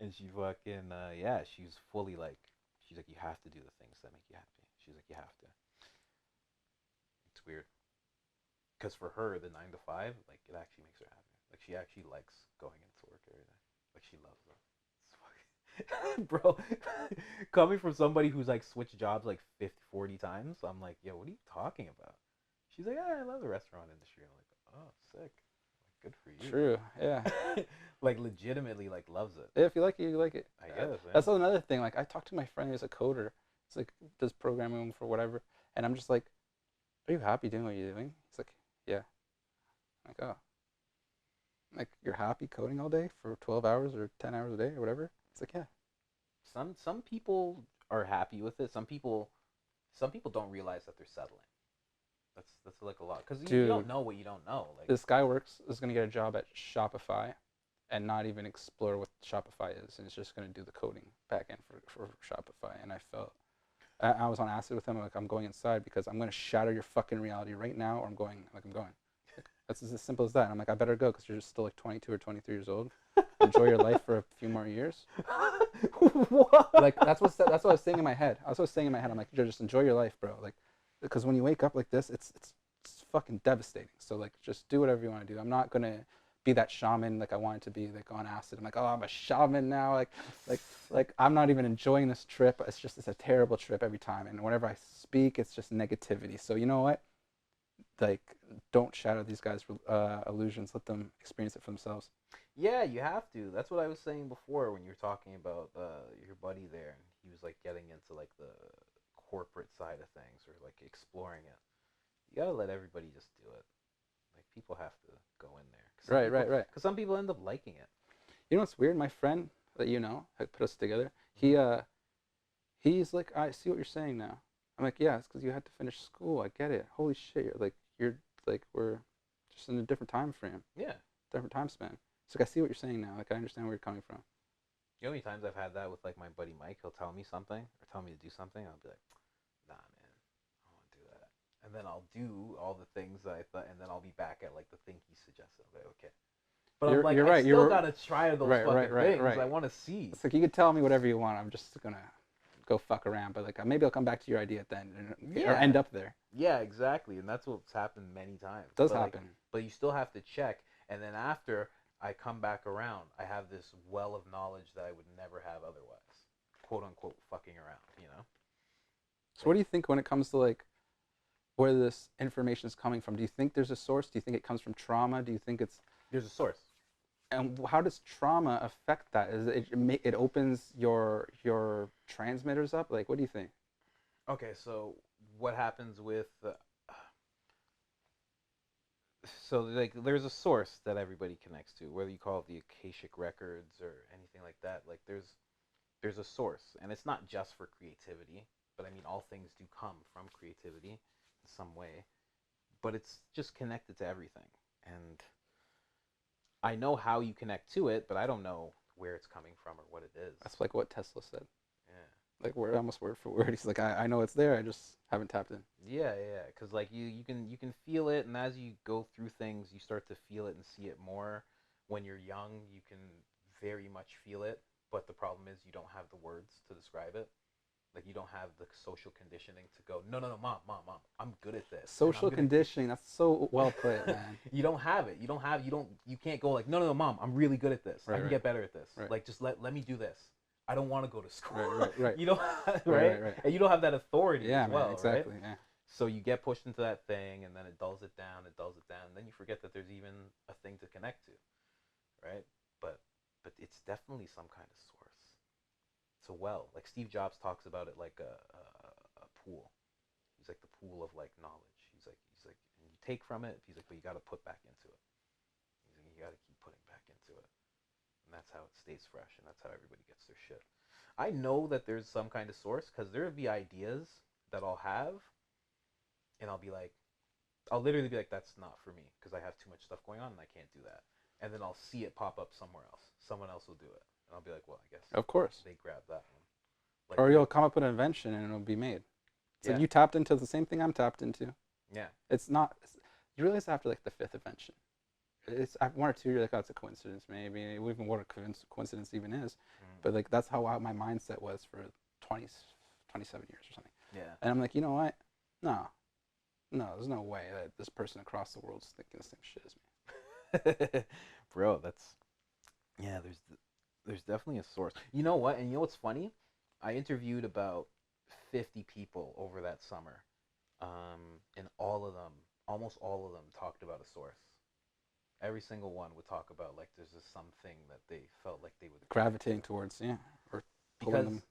and she fucking yeah, she's fully like, she's like, you have to do the things that make you happy. She's like, you have to. It's weird, because for her, the 9 to 5, like, it actually makes her happy. Like, she actually likes going into work every day. Like, she loves it. Bro, coming from somebody who's like switched jobs like 50, 40 times, I'm like, yo, what are you talking about? She's like, I love the restaurant industry. I'm like, oh, sick. Like, good for you. True. Yeah. Like, legitimately, like, loves it. If you like it, you like it. I guess. Yeah. That's another thing. Like I talked to my friend who's a coder. It's like does programming for whatever, and I'm just like, are you happy doing what you're doing? He's like, yeah. I'm like, oh, like you're happy coding all day for 12 hours or 10 hours a day or whatever? It's like, yeah. Some people are happy with it. Some people don't realize that they're settling. That's like a lot, because you don't know what you don't know. Like, this guy is gonna get a job at Shopify, and not even explore what Shopify is, and it's just gonna do the coding backend for Shopify. And I was on acid with him. Like, I'm going inside because I'm gonna shatter your fucking reality right now, or I'm going. That's as simple as that. And I'm like, I better go because you're just still like 22 or 23 years old. Enjoy your life for a few more years. what? Like that's what I was saying in my head. I'm like, just enjoy your life, bro. Like, because when you wake up like this, it's fucking devastating. So like, just do whatever you want to do. I'm not gonna be that shaman like I wanted to be, like on acid. I'm like, oh, I'm a shaman now. Like I'm not even enjoying this trip. It's a terrible trip every time. And whenever I speak, it's just negativity. So you know what? Like, don't shatter these guys' illusions. Let them experience it for themselves. Yeah, you have to. That's what I was saying before when you were talking about your buddy there, and he was like getting into like the corporate side of things, or like exploring it. You gotta let everybody just do it. Like, people have to go in there. Right. Because some people end up liking it. You know what's weird? My friend that had put us together. He's like, I see what you're saying now. I'm like, yeah, it's because you had to finish school. I get it. Holy shit, you're like we're just in a different time frame. Yeah. Different time span. It's like, I see what you're saying now. Like, I understand where you're coming from. You know how many times I've had that with like my buddy Mike? He'll tell me something or tell me to do something. I'll be like, nah, man, I don't want to do that. And then I'll do all the things that I thought, and then I'll be back at like the thing he suggested. I'm like, okay. But I'm like, you're right. I still gotta try those fucking things. Right. I want to see. It's like, you can tell me whatever you want. I'm just gonna go fuck around. But like, maybe I'll come back to your idea at the end, or end up there. Yeah, exactly. And that's what's happened many times. It does happen. But you still have to check. And then after I come back around, I have this well of knowledge that I would never have otherwise. Quote unquote fucking around, you know? So what do you think when it comes to like where this information is coming from? Do you think there's a source? Do you think it comes from trauma? Do you think there's a source? And how does trauma affect that? Is it opens your transmitters up? Like, what do you think? Okay, so what happens with so like there's a source that everybody connects to, whether you call it the Akashic records or anything like that. Like, there's a source, and it's not just for creativity, but I mean, all things do come from creativity in some way, but it's just connected to everything. And I know how you connect to it, but I don't know where it's coming from or what it is. That's like what Tesla said. Yeah. Like, almost word for word. He's like, I know it's there. I just haven't tapped in. Yeah. Because like you can feel it, and as you go through things, you start to feel it and see it more. When you're young, you can very much feel it, but the problem is you don't have the words to describe it. Like, you don't have the social conditioning to go, no, mom, I'm good at this. Social conditioning, that's so well put, man. You don't have it. You can't go like, no, mom, I'm really good at this. I can get better at this. Right. Like, just let me do this. I don't want to go to school. Right. You don't, right? And you don't have that authority as well, man, exactly, right? Yeah. So you get pushed into that thing, and then it dulls it down, and then you forget that there's even a thing to connect to, right? But it's definitely some kind of source. It's a well. Like, Steve Jobs talks about it like a pool. He's like the pool of like knowledge. He's like, and you take from it. He's like, but you got to put back into it. He's like, you got to keep putting back into it, and that's how it stays fresh, and that's how everybody gets their shit. I know that there's some kind of source, because there'll be ideas that I'll have, and I'll literally be like, that's not for me, because I have too much stuff going on and I can't do that. And then I'll see it pop up somewhere else. Someone else will do it. And I'll be like, well, I guess. Of course. They grabbed that one. Like, or you'll come up with an invention and it'll be made. So you tapped into the same thing I'm tapped into. Yeah. It's not. You realize after like the 5th invention, it's one or two. You're like, oh, it's a coincidence, maybe. Even what a coincidence even is. Mm. But like that's how my mindset was for 20, 27 years or something. Yeah. And I'm like, you know what? No, no, there's no way that this person across the world is thinking the same shit as me. Bro, that's yeah. There's definitely a source. You know what? And you know what's funny? I interviewed about 50 people over that summer, and all of them, almost all of them, talked about a source. Every single one would talk about like there's just something that they felt like they would Gravitating towards, yeah, or pulling because them.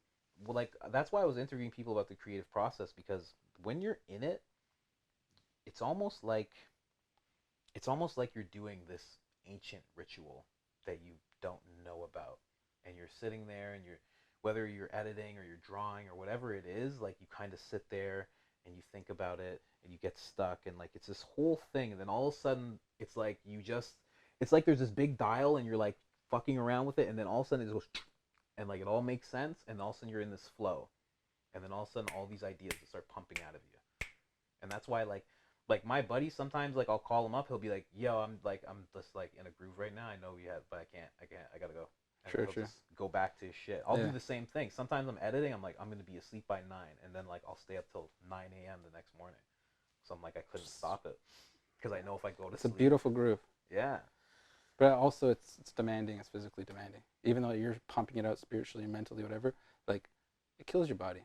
well, like that's why I was interviewing people about the creative process because when you're in it, it's almost like you're doing this ancient ritual that you don't know about, and you're sitting there and you're whether you're editing or you're drawing or whatever it is, like you kind of sit there and you think about it and you get stuck and like it's this whole thing and then all of a sudden it's like it's like there's this big dial and you're like fucking around with it and then all of a sudden it goes and like it all makes sense and all of a sudden you're in this flow and then all of a sudden all these ideas just start pumping out of you. And that's why like my buddy sometimes like I'll call him up, he'll be like, yo, I'm just like in a groove right now, I know we have but I gotta go. And Sure, he'll sure. just go back to his shit. I'll Yeah. do the same thing. Sometimes I'm editing, I'm like I'm gonna be asleep by 9 and then like I'll stay up till 9 a.m. the next morning. So I'm like I couldn't stop it because I know if I go to It's a sleep. beautiful groove, Yeah. but also it's demanding. It's physically demanding. Even though you're pumping it out spiritually, mentally, whatever, like it kills your body.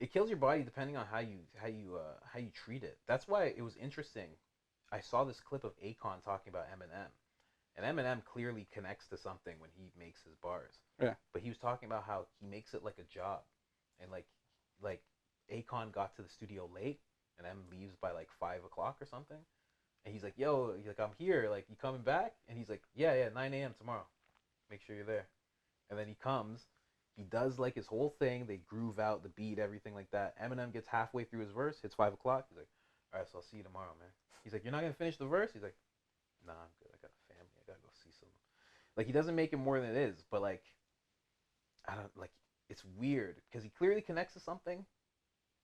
It kills your body depending on how you treat it. That's why it was interesting. I saw this clip of Akon talking about Eminem, and Eminem clearly connects to something when he makes his bars. Yeah. But he was talking about how he makes it like a job, and like Akon got to the studio late, and M leaves by like 5 o'clock or something, and he's like, "Yo, he's like, I'm here. Like, you coming back?" And he's like, "Yeah, 9 a.m. tomorrow. Make sure you're there." And then he comes, he does like his whole thing. They groove out the beat, everything like that. Eminem gets halfway through his verse, hits 5 o'clock. He's like, "All right, so I'll see you tomorrow, man." He's like, "You're not gonna finish the verse?" He's like, "Nah, I'm good. I got a family. I gotta go see some." Like he doesn't make it more than it is, but like I don't like. It's weird because he clearly connects to something,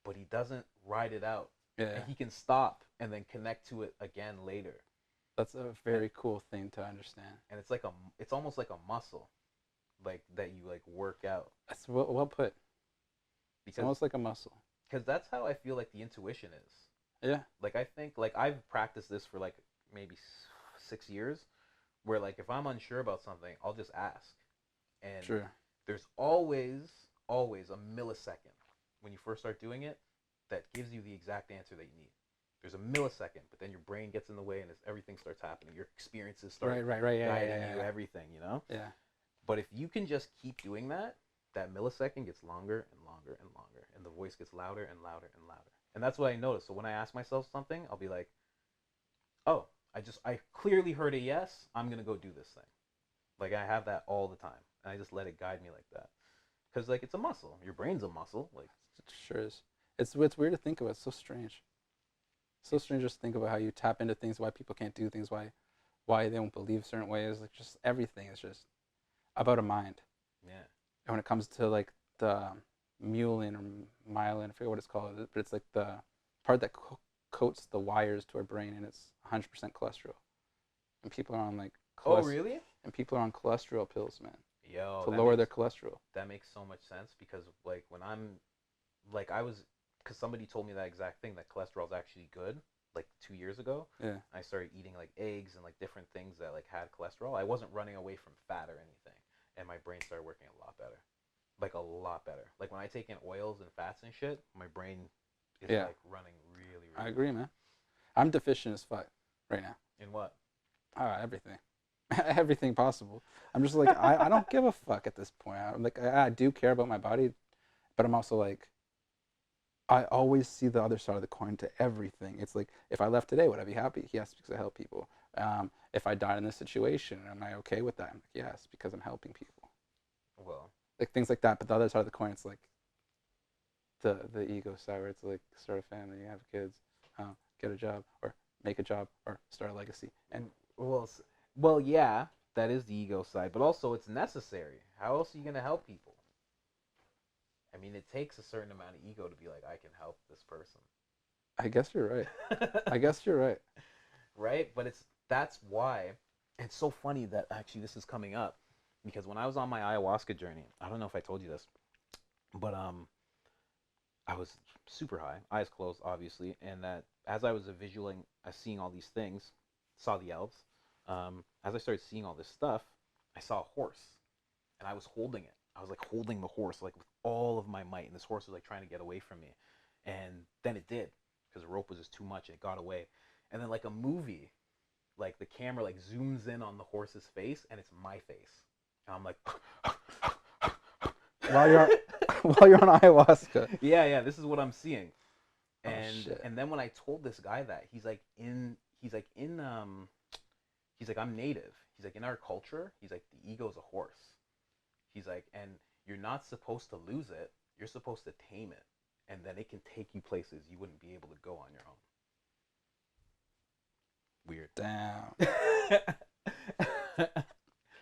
but he doesn't ride it out, Yeah. and he can stop and then connect to it again later. That's a very cool thing to understand. And it's almost like a muscle, like that you like work out That's well put. It's because almost like a muscle. that's how I feel like the intuition is. Yeah. Like I think like I've practiced this for like maybe 6 years, where like if I'm unsure about something, I'll just ask, and True. there's always a millisecond when you first start doing it that gives you the exact answer that you need. There's a millisecond, but then your brain gets in the way and everything starts happening. Your experiences start Right. Yeah. guiding you, everything, you know? Yeah. But if you can just keep doing that, that millisecond gets longer and longer and longer, and the voice gets louder and louder and louder. And that's what I notice. So when I ask myself something, I'll be like, oh, I clearly heard a yes. I'm going to go do this thing. Like I have that all the time. And I just let it guide me like that. Because like it's a muscle. Your brain's a muscle. Like It sure is. It's weird to think about. It's so strange. So strange just to think about how you tap into things, why people can't do things, why they don't believe certain ways. Like just everything is just about a mind. yeah. And when it comes to like the myelin or myelin, I forget what it's called, but it's like the part that coats the wires to our brain, and it's 100% cholesterol. And people are on like Oh really? and people are on cholesterol pills, man, Yo, to lower their cholesterol. that makes so much sense because like when I'm like I was because somebody told me that exact thing that cholesterol is actually good like 2 years ago. Yeah. I started eating like eggs and like different things that like had cholesterol. I wasn't running away from fat or anything, and my brain started working a lot better, like a lot better. Like when I take in oils and fats and shit, my brain is Yeah. like running really. I agree, man. I'm deficient as fuck right now. In what? Everything. Everything possible. I'm just like I don't give a fuck at this point. I'm like I do care about my body, but I'm also like I always see the other side of the coin to everything. It's like if I left today, would I be happy? Yes, because I help people. If I died in this situation, am I okay with that? I'm like, yes, because I'm helping people. Well, Like things like that. But the other side of the coin, it's like the ego side where it's like start a family, have kids, get a job, or make a job, or start a legacy. And well, yeah, that is the ego side, but also it's necessary. How else are you gonna help people? I mean, it takes a certain amount of ego to be like, I can help this person. I guess you're right. I guess you're right. Right? But that's why it's so funny that actually this is coming up, because when I was on my ayahuasca journey, I don't know if I told you this, but I was super high, eyes closed, obviously, and that as I was visualizing, seeing all these things, saw the elves. As I started seeing all this stuff, I saw a horse, and I was holding it. I was like holding the horse like with all of my might, and this horse was like trying to get away from me, and then it did because the rope was just too much. And it got away, and then like a movie, like the camera like zooms in on the horse's face, and it's my face, and I'm like, While you're while you're on ayahuasca. yeah, this is what I'm seeing. Oh And shit. and then when I told this guy that, he's like, I'm native. He's like, in our culture, he's like, the ego's a horse. He's like, and you're not supposed to lose it. You're supposed to tame it, and then it can take you places you wouldn't be able to go on your own. Weird.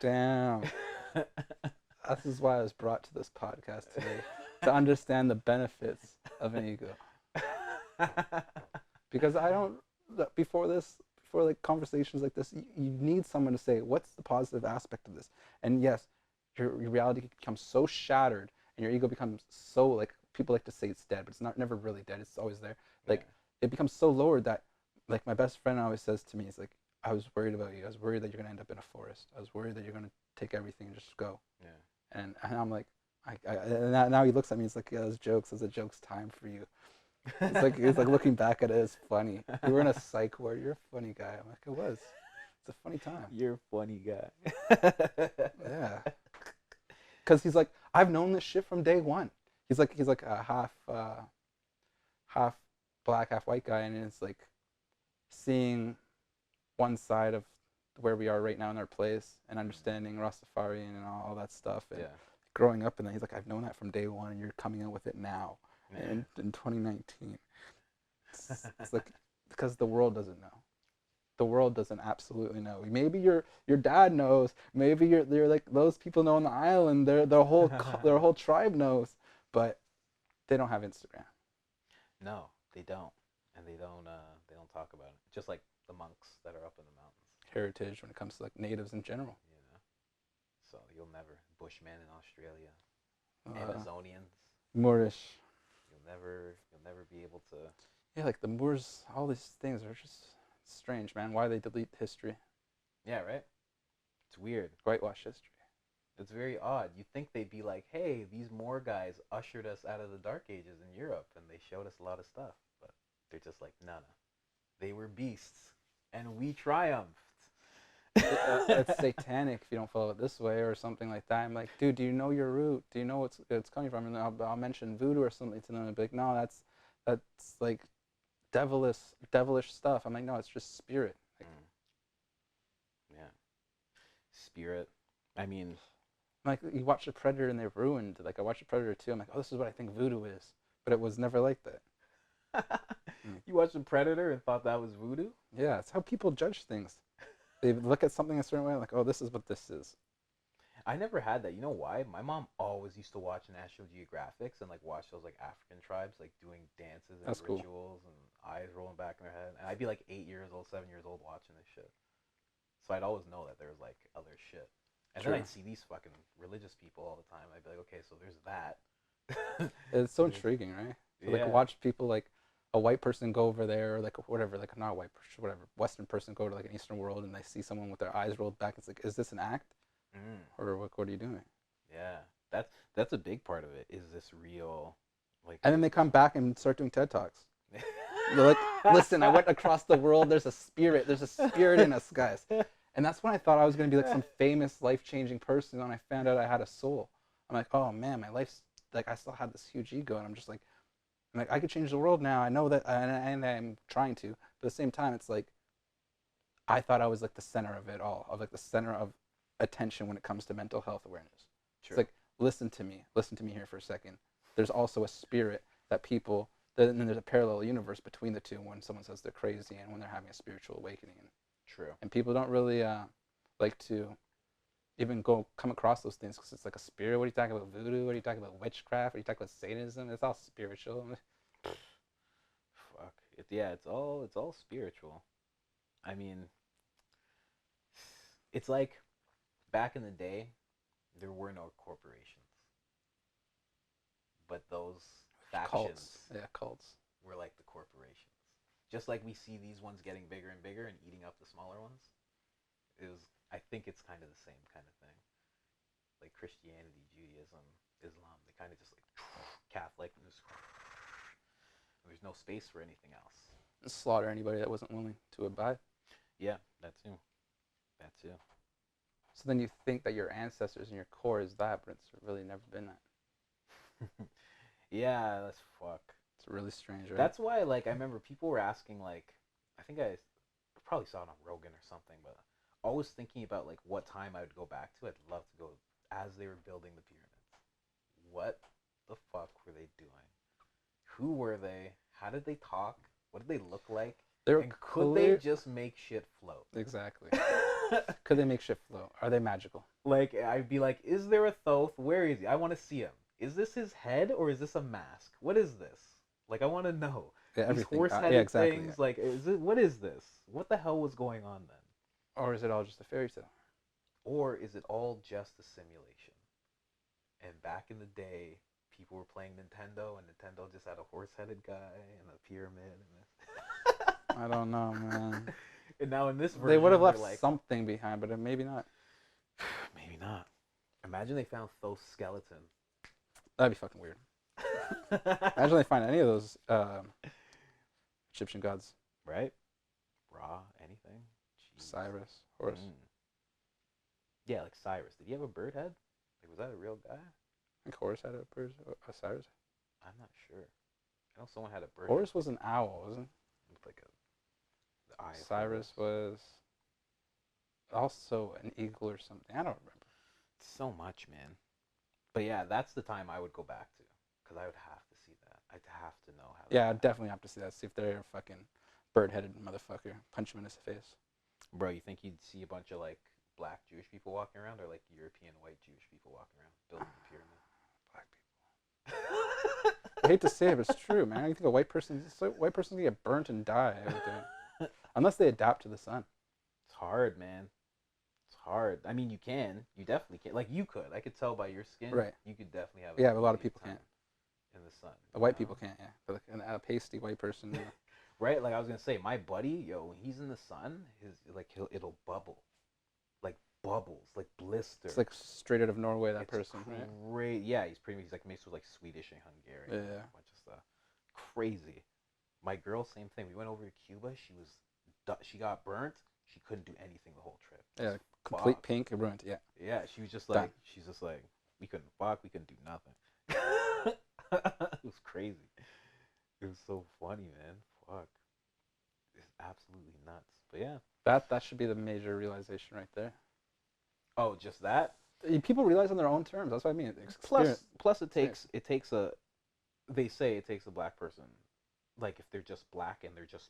Damn. This is why I was brought to this podcast today, to understand the benefits of an ego. Because I don't, before like conversations like this, you need someone to say, what's the positive aspect of this? And yes, your reality becomes so shattered, and your ego becomes so, like, people like to say it's dead, but it's never really dead. It's always there. Like, it becomes so lowered that, like, my best friend always says to me, he's like, I was worried about you. I was worried that you're going to end up in a forest. I was worried that you're going to take everything and just go. Yeah. And I'm like, and now he looks at me. He's like, yeah, those jokes. It's a joke's time for you. It's like looking back at it, it's funny. You were in a psych ward. You're a funny guy. I'm like, it was. It's a funny time. You're a funny guy. Yeah. Because he's like, I've known this shit from day one. He's like a half black, half white guy, and it's like seeing one side of where we are right now in our place and understanding Rastafarian and all that stuff. And growing up in that, he's like, I've known that from day one, and you're coming out with it now. In 2019, it's like, because the world doesn't know. The world doesn't absolutely know. Maybe your dad knows. Maybe you're like those people know on the island. Their whole tribe knows, but they don't have Instagram. No, they don't, and they don't talk about it. Just like the monks that are up in the mountains. Heritage when it comes to like natives in general. You know, so you'll never Bushmen in Australia, Amazonians. Moorish. You'll never be able to. Yeah, like the Moors, all these things are just strange, man. Why they delete history? Yeah, right. It's weird. Whitewash history. It's very odd. You'd think they'd be like, hey, these Moor guys ushered us out of the Dark Ages in Europe, and they showed us a lot of stuff. But they're just like, no. They were beasts, and we triumphed. It's satanic if you don't follow it this way or something like that. I'm like, dude, do you know your root? Do you know what's it's coming from? And I'll mention voodoo or something to them. And be like, no, that's like devilish stuff. I'm like, no, it's just spirit. Like, yeah, spirit. I mean, like, you watch The Predator and they're ruined. Like, I watched The Predator too. I'm like, oh, this is what I think voodoo is, but it was never like that. You watched The Predator and thought that was voodoo? Yeah, it's how people judge things. They look at something a certain way, like, oh, this is what this is. I never had that. You know why? My mom always used to watch National Geographics and like watch those like African tribes like doing dances and That's cool. rituals and eyes rolling back in their head. And I'd be like 8 years old, 7 years old watching this shit. So I'd always know that there was like other shit. And True. then I'd see these fucking religious people all the time. I'd be like, okay, so there's that. It's so intriguing, right? So, like, watch people like a white person go over there, or like whatever, like not a white person, whatever, Western person go to like an Eastern world, and they see someone with their eyes rolled back. It's like, is this an act, or what are you doing? Yeah, that's a big part of it. Is this real? Like, and then they come back and start doing TED Talks. They're like, listen, I went across the world. There's a spirit in us, guys. And that's when I thought I was gonna be like some famous, life-changing person. And I found out I had a soul. I'm like, oh man, my life's like, I still had this huge ego, and I'm like, I could change the world now. I know that, and I'm trying to. But at the same time, it's like, I thought I was like the center of it all, of like the center of attention when it comes to mental health awareness. True. It's like, listen to me here for a second. There's also a spirit that people, and then there's a parallel universe between the two when someone says they're crazy and when they're having a spiritual awakening. True. And people don't really like to even come across those things because it's like a spirit. What are you talking about, voodoo? What are you talking about, witchcraft? What are you talking about, Satanism? It's all spiritual. Fuck. It's all spiritual. I mean, It's like back in the day, there were no corporations, but those Cults. factions Yeah, cults. were like the corporations. Just like we see these ones getting bigger and bigger and eating up the smaller ones, it was. I think it's kind of the same kind of thing. Like Christianity, Judaism, Islam, they kind of just like Catholic, and just, there's no space for anything else. Slaughter anybody that wasn't willing to abide. Yeah, that too. That too. So then you think that your ancestors and your core is that, but it's really never been that. Yeah, that's fuck. It's really strange, right? That's why, like, I remember people were asking, like, I think I probably saw it on Rogan or something, but always thinking about, like, what time I would go back to. I'd love to go as they were building the pyramids. What the fuck were they doing? Who were they? How did they talk? What did they look like? And could they just make shit float? Exactly. Could they make shit float? Are they magical? Like, I'd be like, is there a Thoth? Where is he? I want to see him. Is this his head or is this a mask? What is this? Like, I want to know. Yeah, These everything. horse-headed Yeah, exactly. things. Yeah. Like, what is this? What the hell was going on then? Or is it all just a fairy tale? Or is it all just a simulation? And back in the day, people were playing Nintendo, and Nintendo just had a horse-headed guy and a pyramid. I don't know, man. And now in this version, They would have left like, something behind, but maybe not. maybe not. Imagine they found Thoth's skeleton. That'd be fucking weird. Imagine they find any of those Egyptian gods. Right? Ra, anything? Jeez. Cyrus, Horus. Yeah, like Cyrus. Did he have a bird head? Like, was that a real guy? I think Horus had a Cyrus. I'm not sure. I know someone had a bird. Horus was an owl, wasn't It looked like the eye. Cyrus was also an eagle or something. I don't remember. So much, man. But yeah, that's the time I would go back to, because I would have to see that. I'd have to know how. Yeah, I'd definitely have to see that. See if they're a fucking bird-headed motherfucker. Punch him in his face. Bro, you think you'd see a bunch of like black Jewish people walking around, or like European white Jewish people walking around building the pyramid? Black people. I hate to say it, but it's true, man. You think a white person's gonna get burnt and die out there, unless they adapt to the sun. It's hard, man. It's hard. I mean, you definitely can. Like, you could. I could tell by your skin. Right. You could definitely have. Yeah, but a lot of people can't. In the sun. The white people can't, yeah. But like a pasty white person. Right. Like I was gonna say, my buddy, when he's in the sun, it'll bubble, like bubbles, like blisters. It's like straight out of Norway. That person, right? Great. Yeah, he's like mixed with like Swedish and Hungarian. Yeah. A bunch of stuff. Crazy. My girl, same thing. We went over to Cuba. She got burnt. She couldn't do anything the whole trip. Yeah, complete pink and ruined. Yeah. Yeah, she was just like, we couldn't fuck, we couldn't do nothing. It was crazy. It was so funny, man. Fuck. It's absolutely nuts. But yeah. That should be the major realization right there. Oh, just that? People realize on their own terms. That's what I mean. Plus it takes they say it takes a black person, like if they're just black and they're just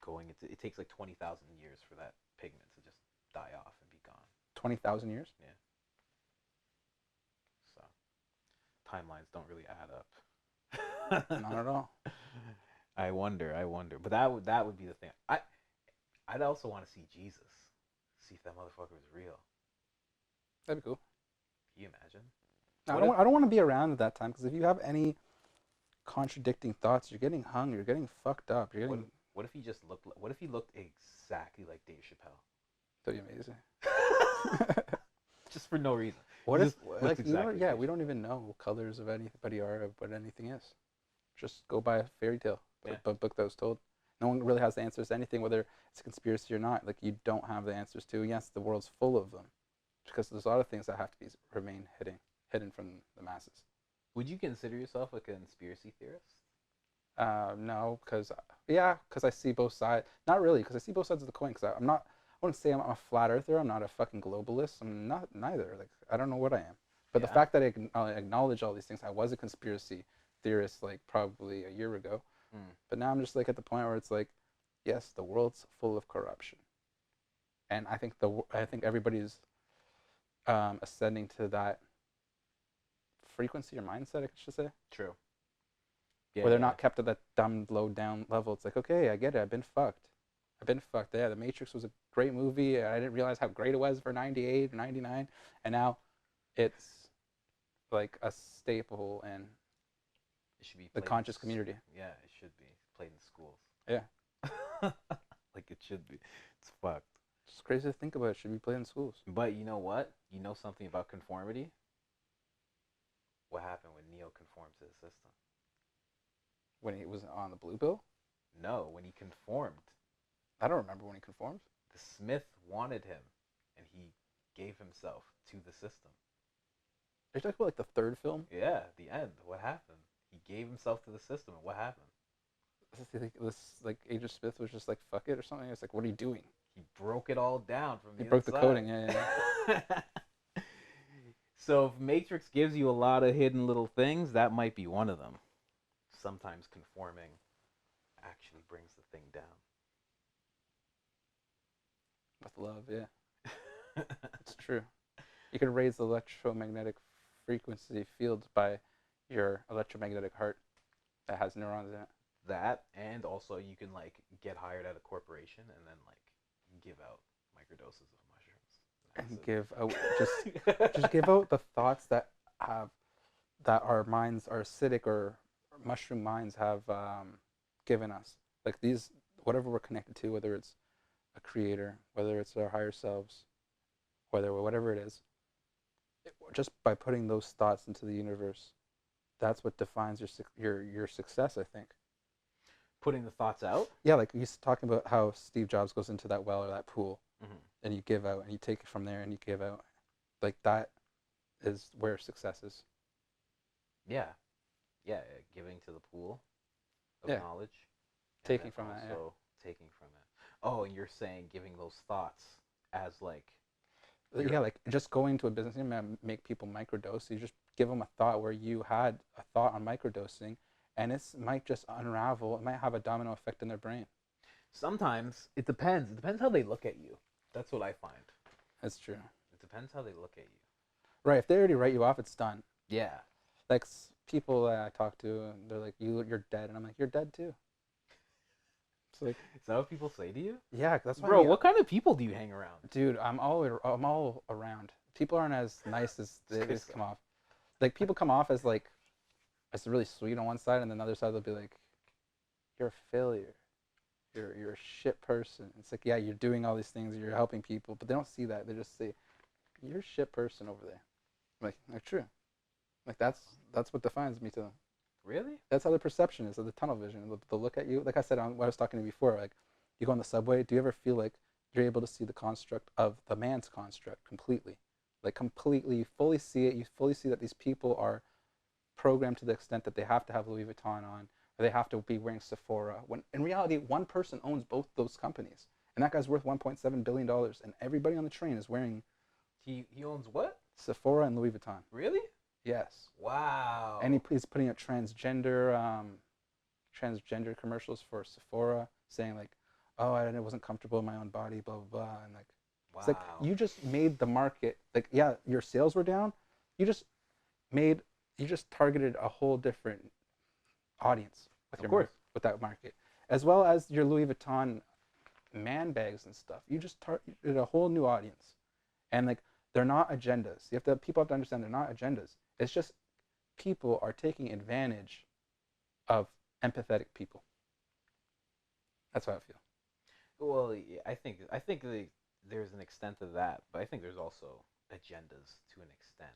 going, it takes like 20,000 years for that pigment to just die off and be gone. 20,000 years? Yeah. So timelines don't really add up. Not at all. I wonder. But that would be the thing. I'd also want to see Jesus. See if that motherfucker was real. That'd be cool. Can you imagine? No, I don't want to be around at that time, because if you have any contradicting thoughts, you're getting hung. You're getting fucked up. You're getting. What if he just looked? What if he looked exactly like Dave Chappelle? That'd be amazing. Just for no reason. What if? Like, exactly yeah, we don't even know what colors of anybody are, or what anything is. Just go by a fairy tale, book that was told. No one really has the answers to anything, whether it's a conspiracy or not. Like, you don't have the answers to. Yes, the world's full of them, because there's a lot of things that have to remain hidden from the masses. Would you consider yourself a conspiracy theorist? No, because I see both sides. Not really, because I see both sides of the coin. Because I wouldn't say I'm a flat earther. I'm not a fucking globalist. I'm not neither. Like, I don't know what I am. But the fact that I acknowledge all these things, I was a conspiracy theorist like probably a year ago. But now I'm just like at the point where it's like, yes, the world's full of corruption, and I think everybody's ascending to that frequency or mindset, I should say. True. Yeah, where they're not kept at that dumb, low down level. It's like, okay, I get it. I've been fucked. I've been fucked. Yeah, The Matrix was a great movie. I didn't realize how great it was for 98 or 99. And now it's like a staple in It should be the played in conscious community. yeah, it should be played in schools. Yeah. Like it should be. It's fucked. It's crazy to think about. It should be played in schools. But you know what? You know something about conformity? What happened when Neo conformed to the system? When he was on the blue pill? No, when he conformed. I don't remember when he conformed. The Smith wanted him, and he gave himself to the system. Are you talking about like the third film? Yeah, the end. What happened? He gave himself to the system, and what happened? This like Agent Smith was just like fuck it or something. It's like, what are you doing? He broke it all down from the He broke the inside. coding. Yeah. So if Matrix gives you a lot of hidden little things, that might be one of them. Sometimes conforming actually brings the thing down. With love, yeah. It's true. You can raise the electromagnetic frequency fields by your electromagnetic heart that has neurons in it. That, and also you can like get hired at a corporation and then like give out microdoses of mushrooms. And give out just give out the thoughts that our minds, our acidic or mushroom minds have given us. Like these, whatever we're connected to, whether it's a creator, whether it's our higher selves, whatever it is, just by putting those thoughts into the universe, that's what defines your success, I think. Putting the thoughts out. Yeah, like he's talking about how Steve Jobs goes into that well or that pool, Mm-hmm. and you give out, and you take it from there, and you give out. Like that is where success is. Yeah, yeah, giving to the pool of Yeah. knowledge, and Taking then from it, yeah. also taking from it. Oh, and you're saying giving those thoughts as like Yeah, like just going to a business and make people microdose. You just give them a thought where you had a thought on microdosing, and it might just unravel. It might have a domino effect in their brain. sometimes it depends. It depends how they look at you. That's what I find. That's true. It depends how they look at you. Right. If they already write you off, it's done. Yeah. Like people that I talk to, they're like, "You're dead," and I'm like, "You're dead too." It's like, Is that what people say to you? yeah, that's why. Bro, what kind of people do you hang around? Dude, I'm all around. People aren't as nice as they just come off. Like people come off as like, as really sweet on one side, and then the other side they'll be like, "You're a failure. You're a shit person." It's like, yeah, you're doing all these things, you're helping people, but they don't see that. They just say, "You're a shit person over there." Like true. Like that's what defines me to them. Really? That's how the perception is, of the tunnel vision. The look at you. Like I said, when I was talking to you before, like you go on the subway. Do you ever feel like you're able to see the construct of the man's construct completely? Like completely, you fully see it. You fully see that these people are programmed to the extent that they have to have Louis Vuitton on, or they have to be wearing Sephora. When in reality, one person owns both those companies, and that guy's worth $1.7 billion, and everybody on the train is wearing He owns what? Sephora and Louis Vuitton. Really? Yes. Wow. And he's putting out transgender commercials for Sephora, saying like, "Oh, I wasn't comfortable in my own body," blah blah blah, and like, wow. it's like you just made the market. Like, yeah, your sales were down. You just targeted a whole different audience with with that market, as well as your Louis Vuitton man bags and stuff. You just targeted a whole new audience, and like they're not agendas. People have to understand they're not agendas. It's just people are taking advantage of empathetic people. That's how I feel. Well, yeah, I think there's an extent to that, but I think there's also agendas to an extent.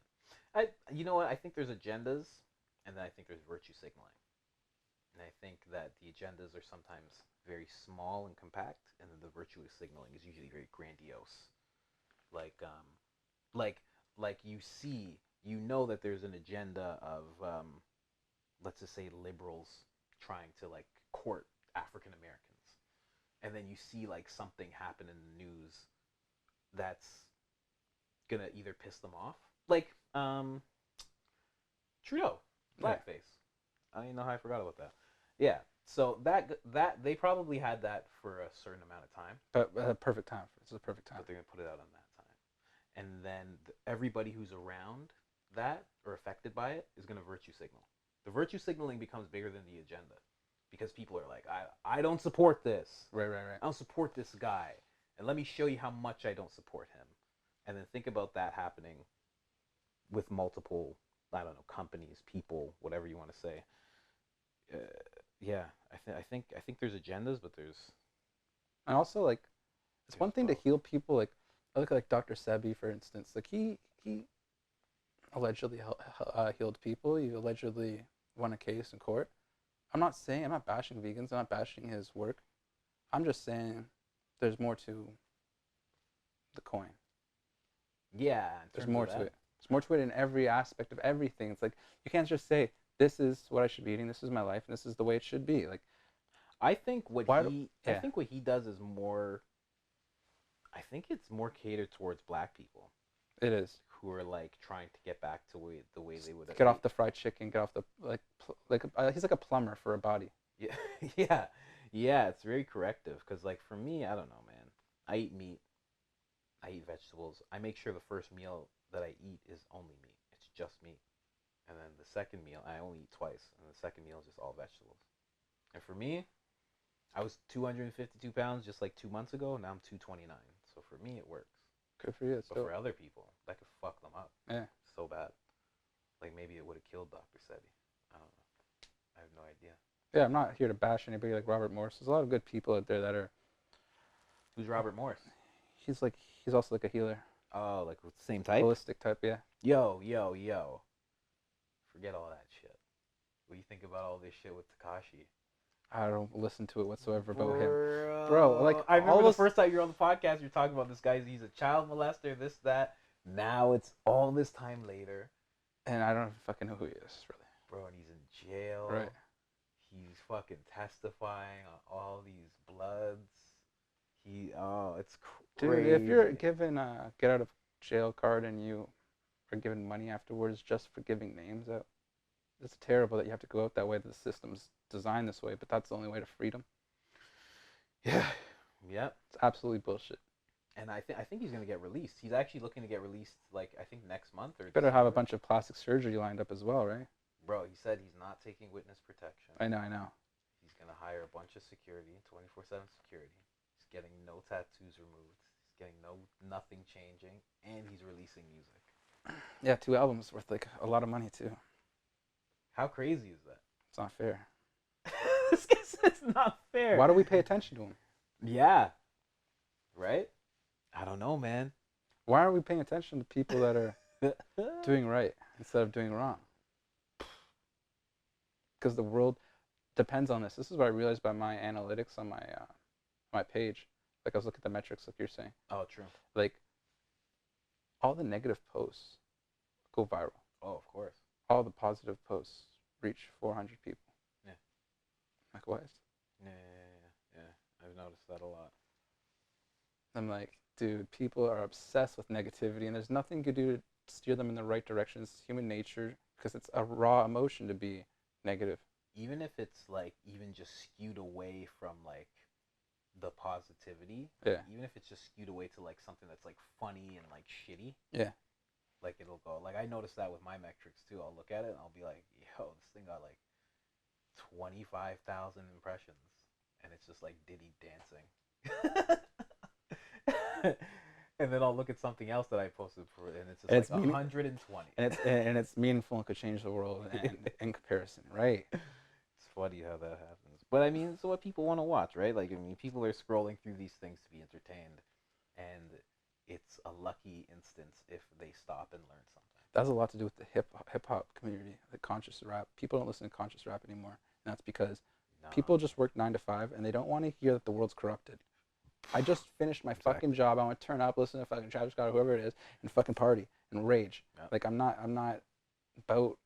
You know what? I think there's agendas, and then I think there's virtue signaling, and I think that the agendas are sometimes very small and compact, and then the virtue signaling is usually very grandiose. Like you know that there's an agenda of let's just say liberals trying to like court African Americans, and then you see like something happen in the news that's gonna either piss them off, like Trudeau, blackface. I don't even know how I forgot about that. Yeah, so that they probably had that for a certain amount of time, But a perfect time. It's a perfect time. but they're gonna put it out on that time, and then everybody who's around that or affected by it is gonna virtue signal. The virtue signaling becomes bigger than the agenda. because people are like, I don't support this. Right. I don't support this guy. And let me show you how much I don't support him. And then think about that happening with multiple, I don't know, companies, people, whatever you want to say. Yeah, I think there's agendas, but there's And also, like, it's there's one thing to both. heal people. Like, I look at, like, Dr. Sebi, for instance. Like, he allegedly healed people. He allegedly won a case in court. I'm not bashing vegans. I'm not bashing his work. I'm just saying there's more to the coin. Yeah, in There's terms more of to that. it. There's more to it in every aspect of everything. It's like you can't just say this is what I should be eating. This is my life, and this is the way it should be. Like I think what why? he I Yeah, think what he does is more. I think it's more catered towards black people it is. who are like trying to get back to the way they would Get off the fried chicken. Get off the he's like a plumber for a body. Yeah, yeah, yeah. It's very corrective because, like, for me, I don't know, man. I eat meat. I eat vegetables. I make sure the first meal that I eat is only meat. It's just meat, and then the second meal I only eat twice, and the second meal is just all vegetables. And for me, I was 252 pounds just like 2 months ago. Now I'm 229. So for me, it works. Good for you. It's But dope. for other people, that could fuck them up Yeah. so bad. Like maybe it would have killed Dr. Sebi. I don't know. I have no idea. Yeah, I'm not here to bash anybody like Robert Morris. There's a lot of good people out there that are. Who's Robert Morris? He's also like a healer, Oh, like with the same type? holistic type. Yeah. Yo. Forget all that shit. What do you think about all this shit with Takashi? I don't listen to it whatsoever about him. Bro, Bro, like, I remember all the those- first time you're on the podcast, you're talking about this guy. He's a child molester, this, that. Now it's all this time later, And I don't fucking know who he is really. bro, and he's in jail. Right. He's fucking testifying on all these bloods. It's crazy. Dude, if you're given a get out of jail card and you are given money afterwards just for giving names out, it's terrible that you have to go out that way. The system's designed this way, but that's the only way to freedom. Yeah. Yep. It's absolutely bullshit. And I think he's gonna get released. He's actually looking to get released, like, I think next month or. You better have a December. bunch of plastic surgery lined up as well, right? Bro, he said he's not taking witness protection. I know. He's gonna hire a bunch of security, 24/7 security. He's getting no tattoos removed. He's getting nothing changing, and he's releasing music. Yeah, 2 albums worth like a lot of money too. How crazy is that? It's not fair. This guy says it's not fair. Why do we pay attention to him? Yeah. Right? I don't know, man. Why are we paying attention to people that are doing right instead of doing wrong? Because the world depends on this. This is what I realized by my analytics on my page. Like I was looking at the metrics, like you're saying. Oh, true. Like all the negative posts go viral. Oh, of course. All the positive posts reach 400 people. Yeah. Like what? Yeah. I've noticed that a lot. I'm like, dude, people are obsessed with negativity, and there's nothing you can do to steer them in the right direction. It's human nature, because it's a raw emotion to be negative. Even if it's like even just skewed away from like the positivity. Yeah. Even if it's just skewed away to like something that's like funny and like shitty. Yeah. Like it'll go. Like I noticed that with my metrics too. I'll look at it and I'll be like, yo, this thing got like 25,000 impressions, and it's just like Diddy dancing. And then I'll look at something else that I posted for, and it's just like 120. And it's meaningful and could change the world and in comparison, right? It's funny how that happens. But I mean, it's what people want to watch, right? Like, I mean, people are scrolling through these things to be entertained, and it's a lucky instance if they stop and learn something. That has a lot to do with the hip hop community, the conscious rap. People don't listen to conscious rap anymore, and that's because people just work 9 to 5, and they don't want to hear that the world's corrupted. I just finished my fucking job. I want to turn up, listen to fucking Travis Scott or whoever it is, and fucking party and rage. Yep. Like I'm not about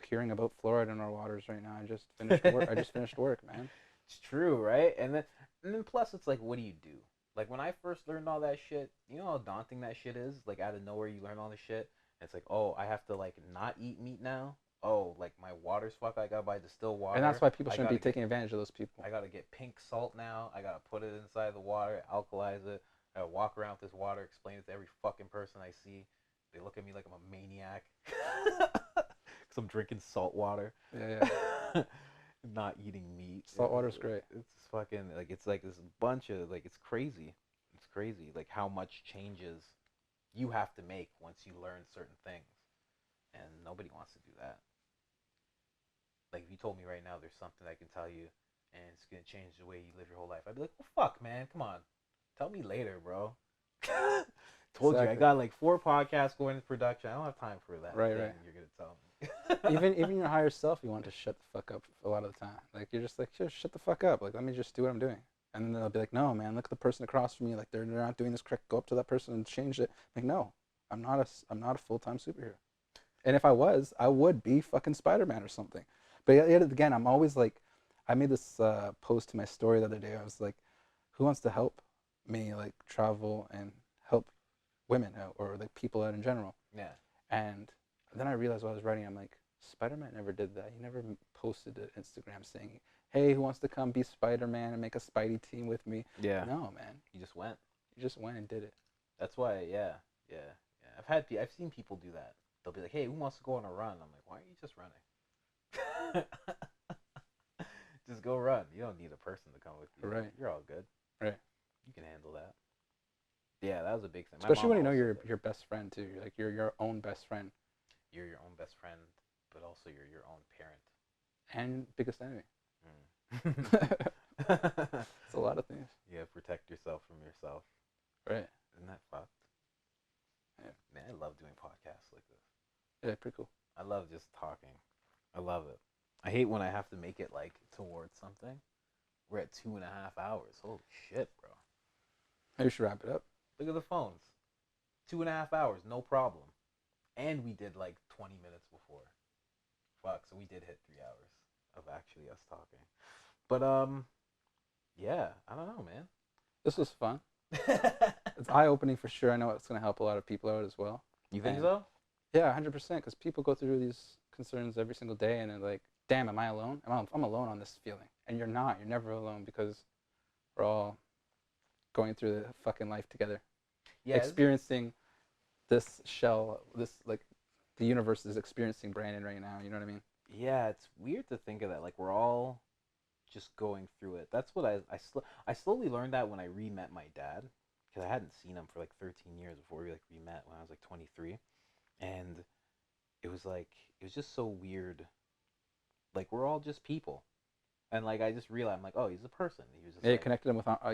hearing about fluoride in our waters right now. I just finished work. Man. It's true, right? And then plus it's like, what do you do? Like when I first learned all that shit, you know how daunting that shit is? Like out of nowhere you learn all this shit. And it's like, oh, I have to like not eat meat now. Oh, like my water's fucked. I gotta buy distilled water. And that's why people shouldn't be taking advantage of those people. I gotta get pink salt now. I gotta put it inside the water, alkalize it. I gotta walk around with this water, explain it to every fucking person I see. They look at me like I'm a maniac because I'm drinking salt water. Yeah. not eating meat. Salt water's great. It's fucking like it's like this bunch of like it's crazy. It's crazy like how much changes you have to make once you learn certain things, and nobody wants to do that. Like if you told me right now there's something I can tell you and it's gonna change the way you live your whole life, I'd be like, well, fuck, man, come on, tell me later, bro. Told you I got like 4 podcasts going into production. I don't have time for that. Right. You're gonna tell me. even your higher self, you want to shut the fuck up a lot of the time. Like you're just like, shut the fuck up. Like let me just do what I'm doing. And then they'll be like, no, man, look at the person across from you. Like they're not doing this correct. Go up to that person and change it. Like no, I'm not a full-time superhero. And if I was, I would be fucking Spider-Man or something. But yet again, I'm always like, I made this post to my story the other day. I was like, who wants to help me like travel and help women out or like people out in general? Yeah. And then I realized while I was writing, I'm like, Spider-Man never did that. He never posted to Instagram saying, hey, who wants to come be Spider-Man and make a Spidey team with me? Yeah. No, man. He just went. He just went and did it. That's why, yeah. I've seen people do that. They'll be like, hey, who wants to go on a run? I'm like, why are you just running? Just go run. You don't need a person to come with you. Right. You're all good. Right. You can handle that. Yeah, that was a big thing. Especially when you know your best friend too. Like you're your own best friend. You're your own best friend, but also you're your own parent. And biggest enemy. Mm. It's a lot of things. Yeah, protect yourself from yourself. Right. Isn't that fucked? Yeah. Man, I love doing podcasts like this. Yeah, pretty cool. I love just talking. I love it. I hate when I have to make it like towards something. We're at 2.5 hours. Holy shit, bro. Maybe we should wrap it up. Look at the phones. 2.5 hours, no problem. And we did like 20 minutes before. Fuck, so we did hit 3 hours of actually us talking. But yeah, I don't know, man. This was fun. It's eye-opening for sure. I know it's gonna help a lot of people out as well. You think And so? yeah, 100%. Because people go through these concerns every single day, and they're like, "Damn, am I alone? I'm alone on this feeling." And you're not. You're never alone because we're all going through the fucking life together. Yeah. Experiencing this shell, this like the universe is experiencing Brandon right now. You know what I mean? Yeah, it's weird to think of that. Like we're all just going through it. That's what I slowly learned that when I re-met my dad, because I hadn't seen him for like 13 years before we like re-met when I was like 23, and it was just so weird. Like we're all just people, and like I just realized I'm like, oh, he's a person. He was just Yeah, like,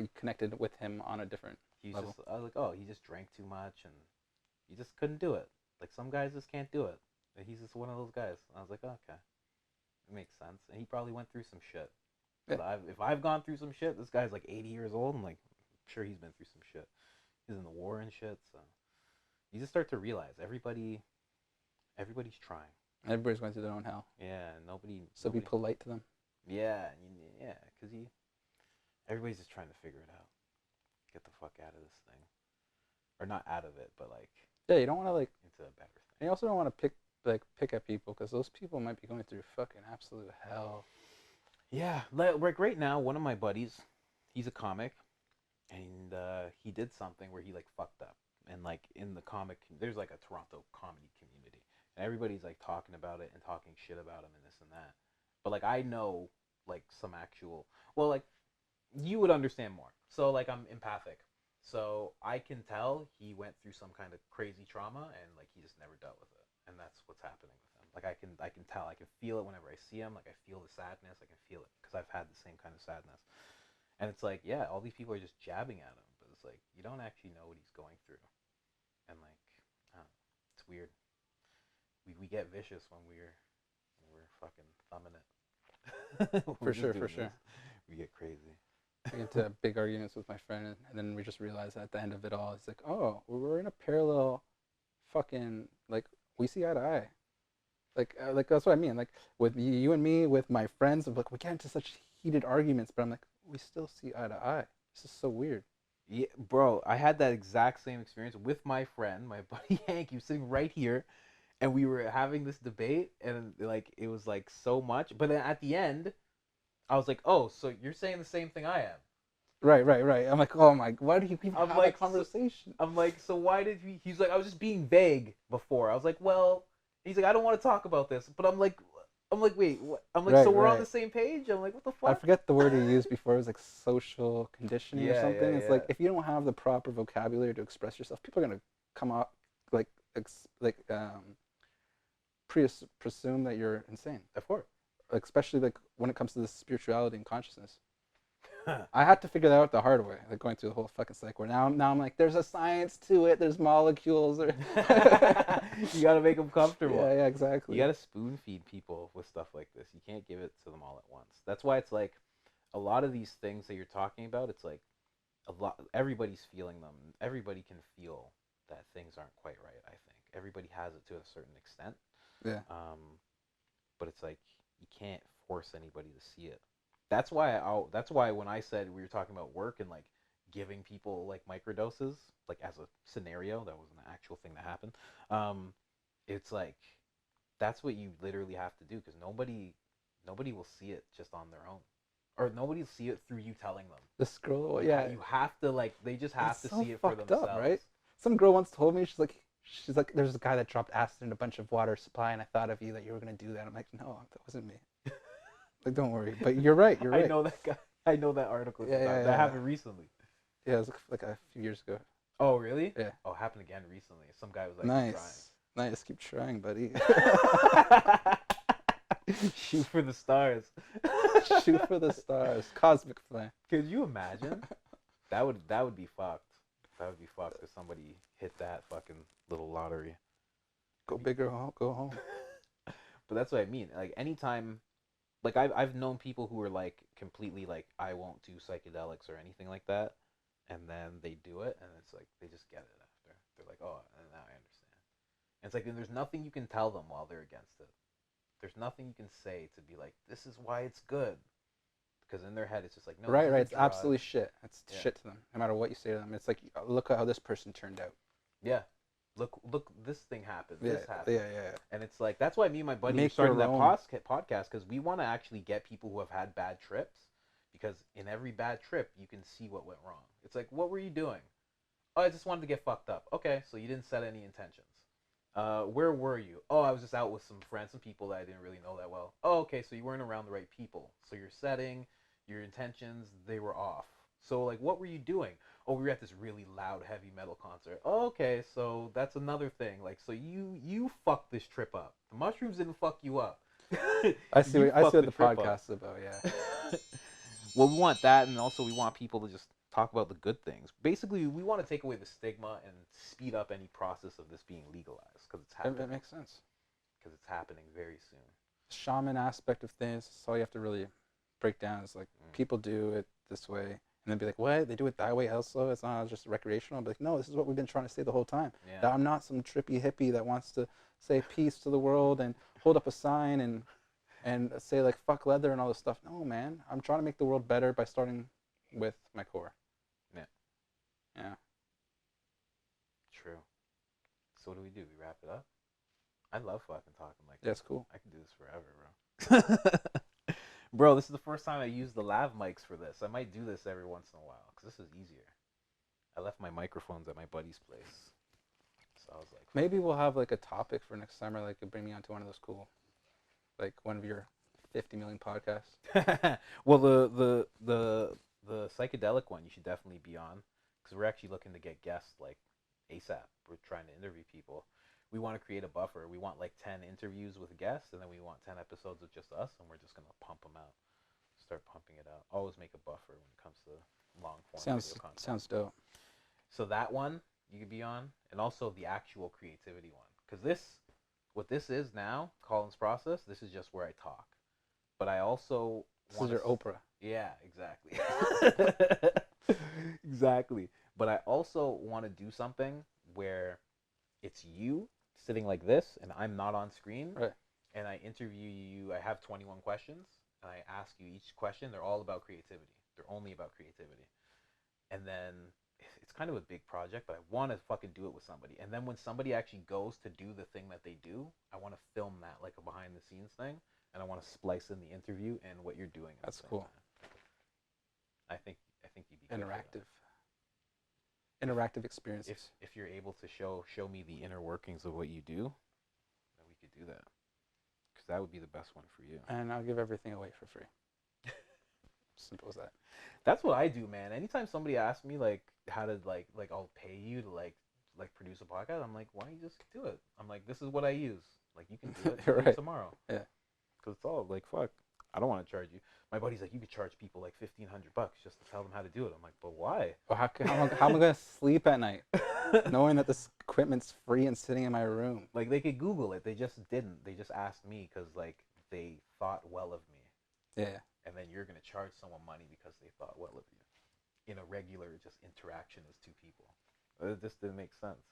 you connected with him on a different level. I was like, oh, he just drank too much and he just couldn't do it. Like some guys just can't do it. And he's just one of those guys. And I was like, oh, okay, it makes sense. And he probably went through some shit. Yeah. If I've gone through some shit, this guy's like 80 years old. I'm like, I'm sure he's been through some shit. He's in the war and shit. So you just start to realize everybody's trying. Everybody's going through their own hell. Yeah, So be polite to them. Yeah, because everybody's just trying to figure it out. Get the fuck out of this thing, or not out of it, but like Yeah, you don't want to like. into a better thing. And you also don't want to pick at people because those people might be going through fucking absolute hell. Yeah, like right now, one of my buddies, he's a comic, and he did something where he like fucked up, and like in the comic, there's like a Toronto comedy community, and everybody's like talking about it and talking shit about him and this and that. But like I know like some actual, well, like you would understand more. So like I'm empathic, so I can tell he went through some kind of crazy trauma and like he just never dealt with it, and that's what's happening with him. Like I can tell, I can feel it whenever I see him. Like I feel the sadness, I can feel it because I've had the same kind of sadness. And it's like, yeah, all these people are just jabbing at him, but it's like you don't actually know what he's going through, and like I don't know, it's weird. We get vicious when we're fucking thumbing it. For sure. We get crazy. I get into big arguments with my friend, and then we just realize at the end of it all, it's like, oh, we're in a parallel fucking, like, we see eye to eye. Like that's what I mean. Like, with you and me, with my friends, like, we get into such heated arguments, but I'm like, we still see eye to eye. This is so weird. Yeah, bro, I had that exact same experience with my friend, my buddy Hank. He was sitting right here, and we were having this debate, and like it was like so much. But then at the end, I was like, "Oh, so you're saying the same thing I am?" Right. I'm like, oh my, why do you even have that conversation? I'm like, so why did he? He's like, I was just being vague before. I was like, well, he's like, I don't want to talk about this, but I'm like, I'm like, wait, what? I'm like, so Right, we're on right. the same page? I'm like, what the I fuck? forget the word you used before. It was like social conditioning or Yeah, yeah, something. It's yeah. like if you don't have the proper vocabulary to express yourself, people are gonna come out like presume that you're insane. Of course. Like, especially like when it comes to the spirituality and consciousness. I had to figure that out the hard way, like going through the whole fucking cycle. Where now I'm like, there's a science to it. There's molecules. Or You gotta make them comfortable. yeah, You exactly. gotta spoon feed people with stuff like this. You can't give it to them all at once. That's why it's like a lot of these things that you're talking about. It's like a lot. Everybody's feeling them. Everybody can feel that things aren't quite right. I think everybody has it to a certain extent. Yeah. Um, but it's like you can't force anybody to see it. That's why when I said we were talking about work and like giving people like microdoses, like as a scenario, that was an actual thing that happened. Um, it's like that's what you literally have to do because nobody will see it just on their own, or nobody will see it through you telling them. This girl, You yeah, you have to like they just have it's to so see it for fucked up, themselves. right? Some girl once told me she's like, there's a guy that dropped acid in a bunch of water supply, and I thought of you that you were gonna do that. I'm like, no, that wasn't me. Like, don't worry. But you're right. You're I right. know that guy. I know that article. Yeah, yeah, That yeah. happened recently. Yeah, it was like a few years ago. Oh, really? Yeah. Oh, it happened again recently. Some guy was actually Nice. Nice. Keep trying, buddy. trying. Shoot for the stars. Shoot for the stars. Cosmic flame. Could you imagine? That would be fucked. That would be fucked if somebody hit that fucking little lottery. Go big or go home. But that's what I mean. Like anytime, like I've known people who are like completely like I won't do psychedelics or anything like that, and then they do it, and it's like they just get it after. They're like, oh, and now I understand. And it's like and there's nothing you can tell them while they're against it. There's nothing you can say to be like, this is why it's good. Because in their head, it's just like, no, this Right, is right. a It's drug. absolutely shit. It's Yeah. shit to them. No matter what you say to them, it's like, look at how this person turned out. Yeah. Look, this thing happened. Yeah, This happened. yeah, yeah. And it's like, that's why me and my buddy are Make starting your that own. podcast because we want to actually get people who have had bad trips. Because in every bad trip, you can see what went wrong. It's like, what were you doing? Oh, I just wanted to get fucked up. Okay, so you didn't set any intentions. Where were you? Oh, I was just out with some friends, some people that I didn't really know that well. Oh, okay, so you weren't around the right people. So your setting, your intentions, they were off. So like, what were you doing? Oh, we were at this really loud heavy metal concert. Oh, okay, so that's another thing. Like, so you fucked this trip up. The mushrooms didn't fuck you up. You I see fucked what the the trip up. podcast is about. Yeah. Well, we want that, and also we want people to just talk about the good things. Basically, we want to take away the stigma and speed up any process of this being legalized because it's happening. It makes sense. Because it's happening very soon. Shaman aspect of things. That's all you have to really break down. Is like people do it this way, and then be like, what? They do it that way also? It's not just recreational. Be like, no, this is what we've been trying to say the whole time. Yeah. That I'm not some trippy hippie that wants to say peace to the world and hold up a sign and say like fuck leather and all this stuff. No, man, I'm trying to make the world better by starting with my core. Yeah. Yeah. True. So what do? We wrap it up? I love fucking talking like Yeah, this. it's cool. I can do this forever, bro. Bro, this is the first time I used the lav mics for this. I might do this every once in a while because this is easier. I left my microphones at my buddy's place, so I was like, Maybe we'll have like a topic for next summer. Like, bring me onto one of those cool, like one of your 50 million podcasts. well, the psychedelic one you should definitely be on because we're actually looking to get guests like ASAP. We're trying to interview people. We want to create a buffer. We want like 10 interviews with guests, and then we want 10 episodes of just us, and we're just gonna pump them out. Start pumping it out. Always make a buffer when it comes to long form video content. Sounds dope. So that one you could be on, and also the actual creativity one, because what this is now, Colin's process. This is just where I talk, but I also This is your Oprah. Yeah, exactly. Exactly. But I also want to do something where it's you sitting like this and I'm not on screen. Right. And I interview you. I have 21 questions and I ask you each question. They're all about creativity. They're only about creativity. And then it's kind of a big project, but I want to fucking do it with somebody. And then when somebody actually goes to do the thing that they do, I want to film that like a behind the scenes thing. And I want to splice in the interview and what you're doing. That's cool. Time. I think you'd be interactive experiences. If you're able to show me the inner workings of what you do, then we could do that. Because that would be the best one for you. And I'll give everything away for free. Simple as that. That's what I do, man. Anytime somebody asks me like how to like I'll pay you to like produce a podcast, I'm like, why don't you just do it? I'm like, this is what I use. Like, you can do it, You're do it right. tomorrow. Yeah. Cause it's all like, fuck, I don't want to charge you. My buddy's like, you could charge people like $1,500 just to tell them how to do it. I'm like, but why? Well, how am I gonna sleep at night knowing that this equipment's free and sitting in my room? Like, they could Google it. They just didn't. They just asked me because like they thought well of me. Yeah. And then you're gonna charge someone money because they thought well of you in a regular just interaction as two people. It just didn't make sense.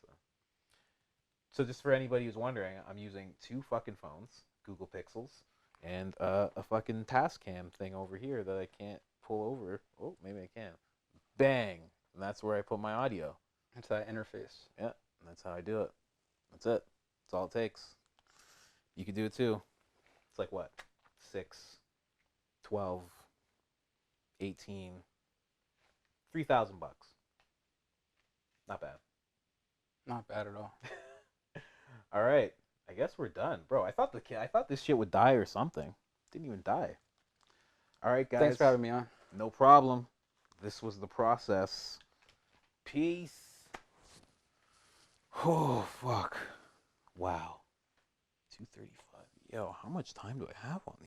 So just for anybody who's wondering, I'm using 2 fucking phones, Google Pixels, and a fucking Tascam thing over here that I can't pull over. Oh, maybe I can. Bang! And that's where I put my audio. It's that interface. Yeah, that's how I do it. That's it. That's all it takes. You can do it too. It's like what? 6, 12, 18, $3,000. Not bad. Not bad at all. All right. I guess we're done, bro. I thought this shit would die or something. Didn't even die. All right, guys. Thanks for having me on. No problem. This was the process. Peace. Oh, fuck. Wow. 2:35. Yo, how much time do I have on these?